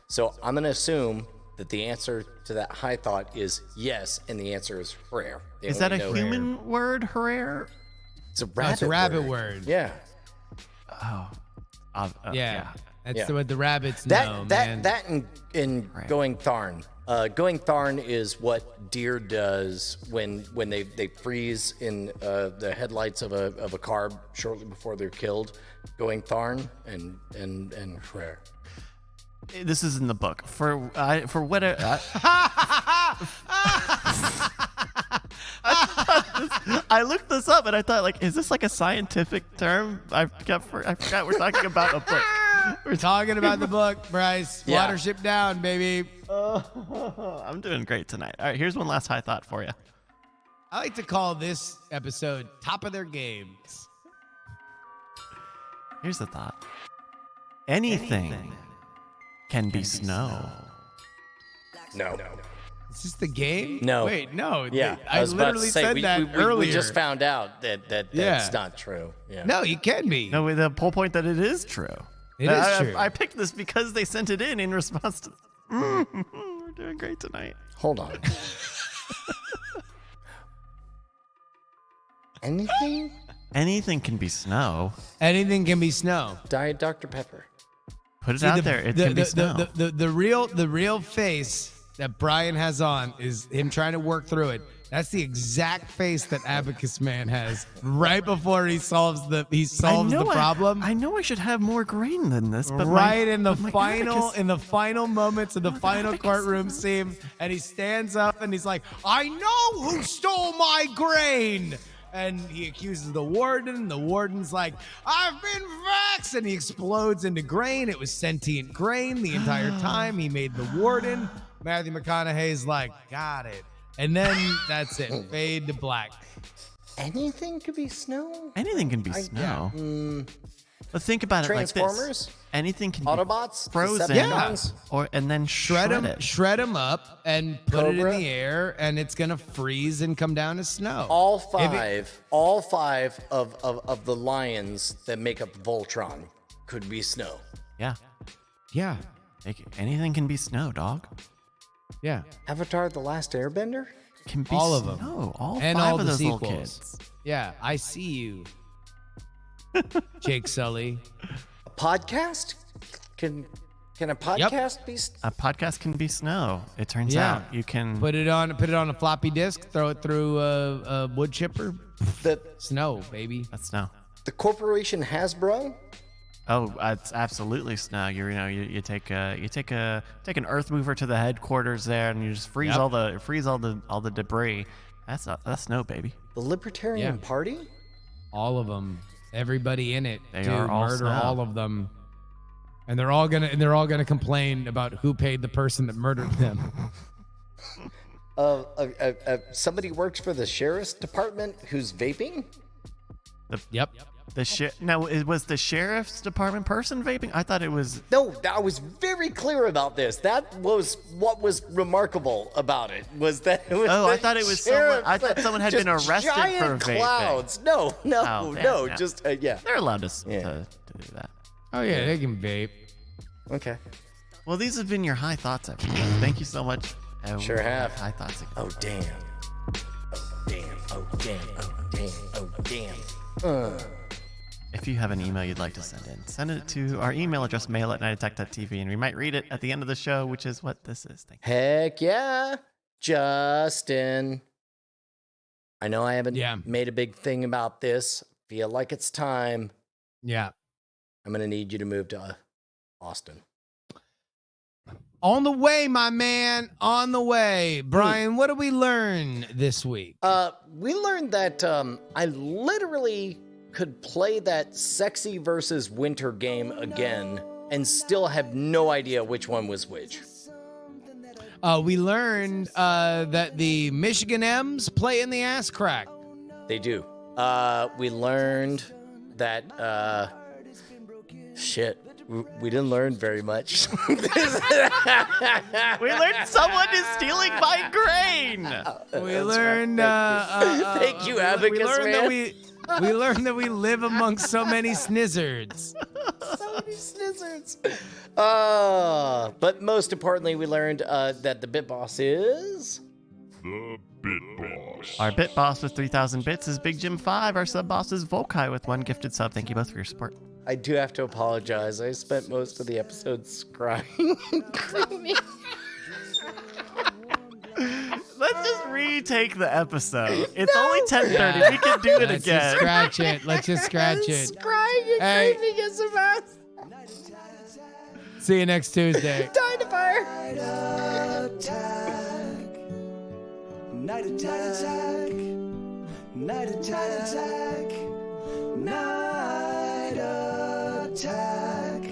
So I'm going to assume that the answer to that high thought is yes, and the answer is rare. They Is that only a know human rare. word, Herrera? It's a No, rabbit, it's a rabbit word. Yeah. Oh. Yeah. That's Yeah. what the rabbits know, man. That in Right. Going Tharn. Going Tharn is what deer does when they freeze in the headlights of a car shortly before they're killed. Going Tharn and rare. This is in the book. For what? I looked this up and I thought, like, is this like a scientific term? I forgot we're talking about a book. We're talking about the book, Bryce. Yeah. Watership Down, baby. I'm doing great tonight. All right, here's one last high thought for you. I like to call this episode Top of Their Games. Here's the thought. Anything can be snow. No. Is this the game? No. Wait, no. Yeah, I was about to literally say, said that earlier. we just found out that that's Yeah. not true. Yeah. No, you can be. No, the whole point that it is true. It is true. I picked this because they sent it in response to. We're doing great tonight. Hold on. Anything? Anything can be snow. Anything can be snow. Diet Dr. Pepper. Put it out there. It can be snow. The real face that Brian has on is him trying to work through it. That's the exact face that Abacus Man has right before he solves the problem. I know I should have more grain than this, but Right in the my final moments of the final abacus- courtroom scene, and he stands up and he's like, "I know who stole my grain." And he accuses the warden. The warden's like, "I've been vexed," and he explodes into grain. It was sentient grain the entire time. He made the warden. Matthew McConaughey's like, "Got it." And then that's it. Fade to black. Anything could be snow? Anything can be snow. But think about it like this. Transformers? Anything can Autobots? be frozen, Decepticons? and then shred it. Shred them up, and put it Cobra? in the air, and it's gonna freeze and come down as snow. All five of the lions that make up Voltron could be snow. Yeah, Yeah, anything can be snow, dog. yeah. Avatar: The Last Airbender? Can be All of them. snow. All And five all of the those little sequels. kids. Yeah, I see you, Jake Sully. A podcast? Can a podcast be? A podcast can be snow. It turns Yeah. out you can. Put it on a floppy disk. Throw it through a wood chipper. The Snow, baby. That's snow. corporation Hasbro? Oh, it's absolutely snow. You take an earth mover to the headquarters there, and you just freeze Yep. all the debris. That's snow, baby. The Libertarian Yeah. Party? All of them. Everybody in it They to are all murder Snow. all of them. And they're all gonna complain about who paid the person that murdered them. Somebody works for the sheriff's department who's vaping? Yep. Now, was the sheriff's department person vaping? I thought it was. No, I was very clear about this. That was what was remarkable about it. Was that it was Oh, I the thought it was someone. sheriff- I thought someone had been just arrested giant for vaping. clouds. No, Oh, man, yeah. just yeah. They're allowed to Yeah. to do that. Oh yeah, they can vape. Okay. Well, these have been your high thoughts, everyone. Thank you so much. Sure have. High thoughts again. Oh damn. Oh damn. Oh damn. Oh damn. Oh damn. If you have an email you'd like to send it to our email address, mail@nightattack.tv, and we might read it at the end of the show, which is what this is. Thank you. Heck yeah, Justin. I know I haven't Yeah. made a big thing about this. Feel like it's time. Yeah. I'm gonna need you to move to Austin. On the way, my man. On the way. Brian, what did we learn this week? We learned that I literally could play that sexy versus winter game again and still have no idea which one was which. We learned that the Michigan M's play in the ass crack. They do. We learned that shit. We didn't learn very much. We learned someone is stealing my grain. We That's learned. right. Thank you, Abacus, we learned man. that we learned that we live amongst so many snizzards. So many snizzards. But most importantly, we learned that the Bit Boss is. The Bit Boss. Our bit boss with 3,000 bits is Big Jim 5. Our sub boss is Volkai with 1 gifted sub. Thank you both for your support. I do have to apologize. I spent most of the episode scrying. Let's just retake the episode. It's only 10:30. We can do it Let's again. just scratch it. Let's just scratch it. Scrying and Hey. creeping is a mess. See you next Tuesday. Die to fire. Night attack. Night attack. Night attack.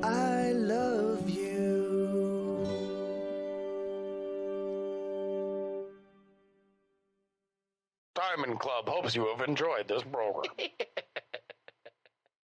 I love you. Diamond Club hopes you have enjoyed this program.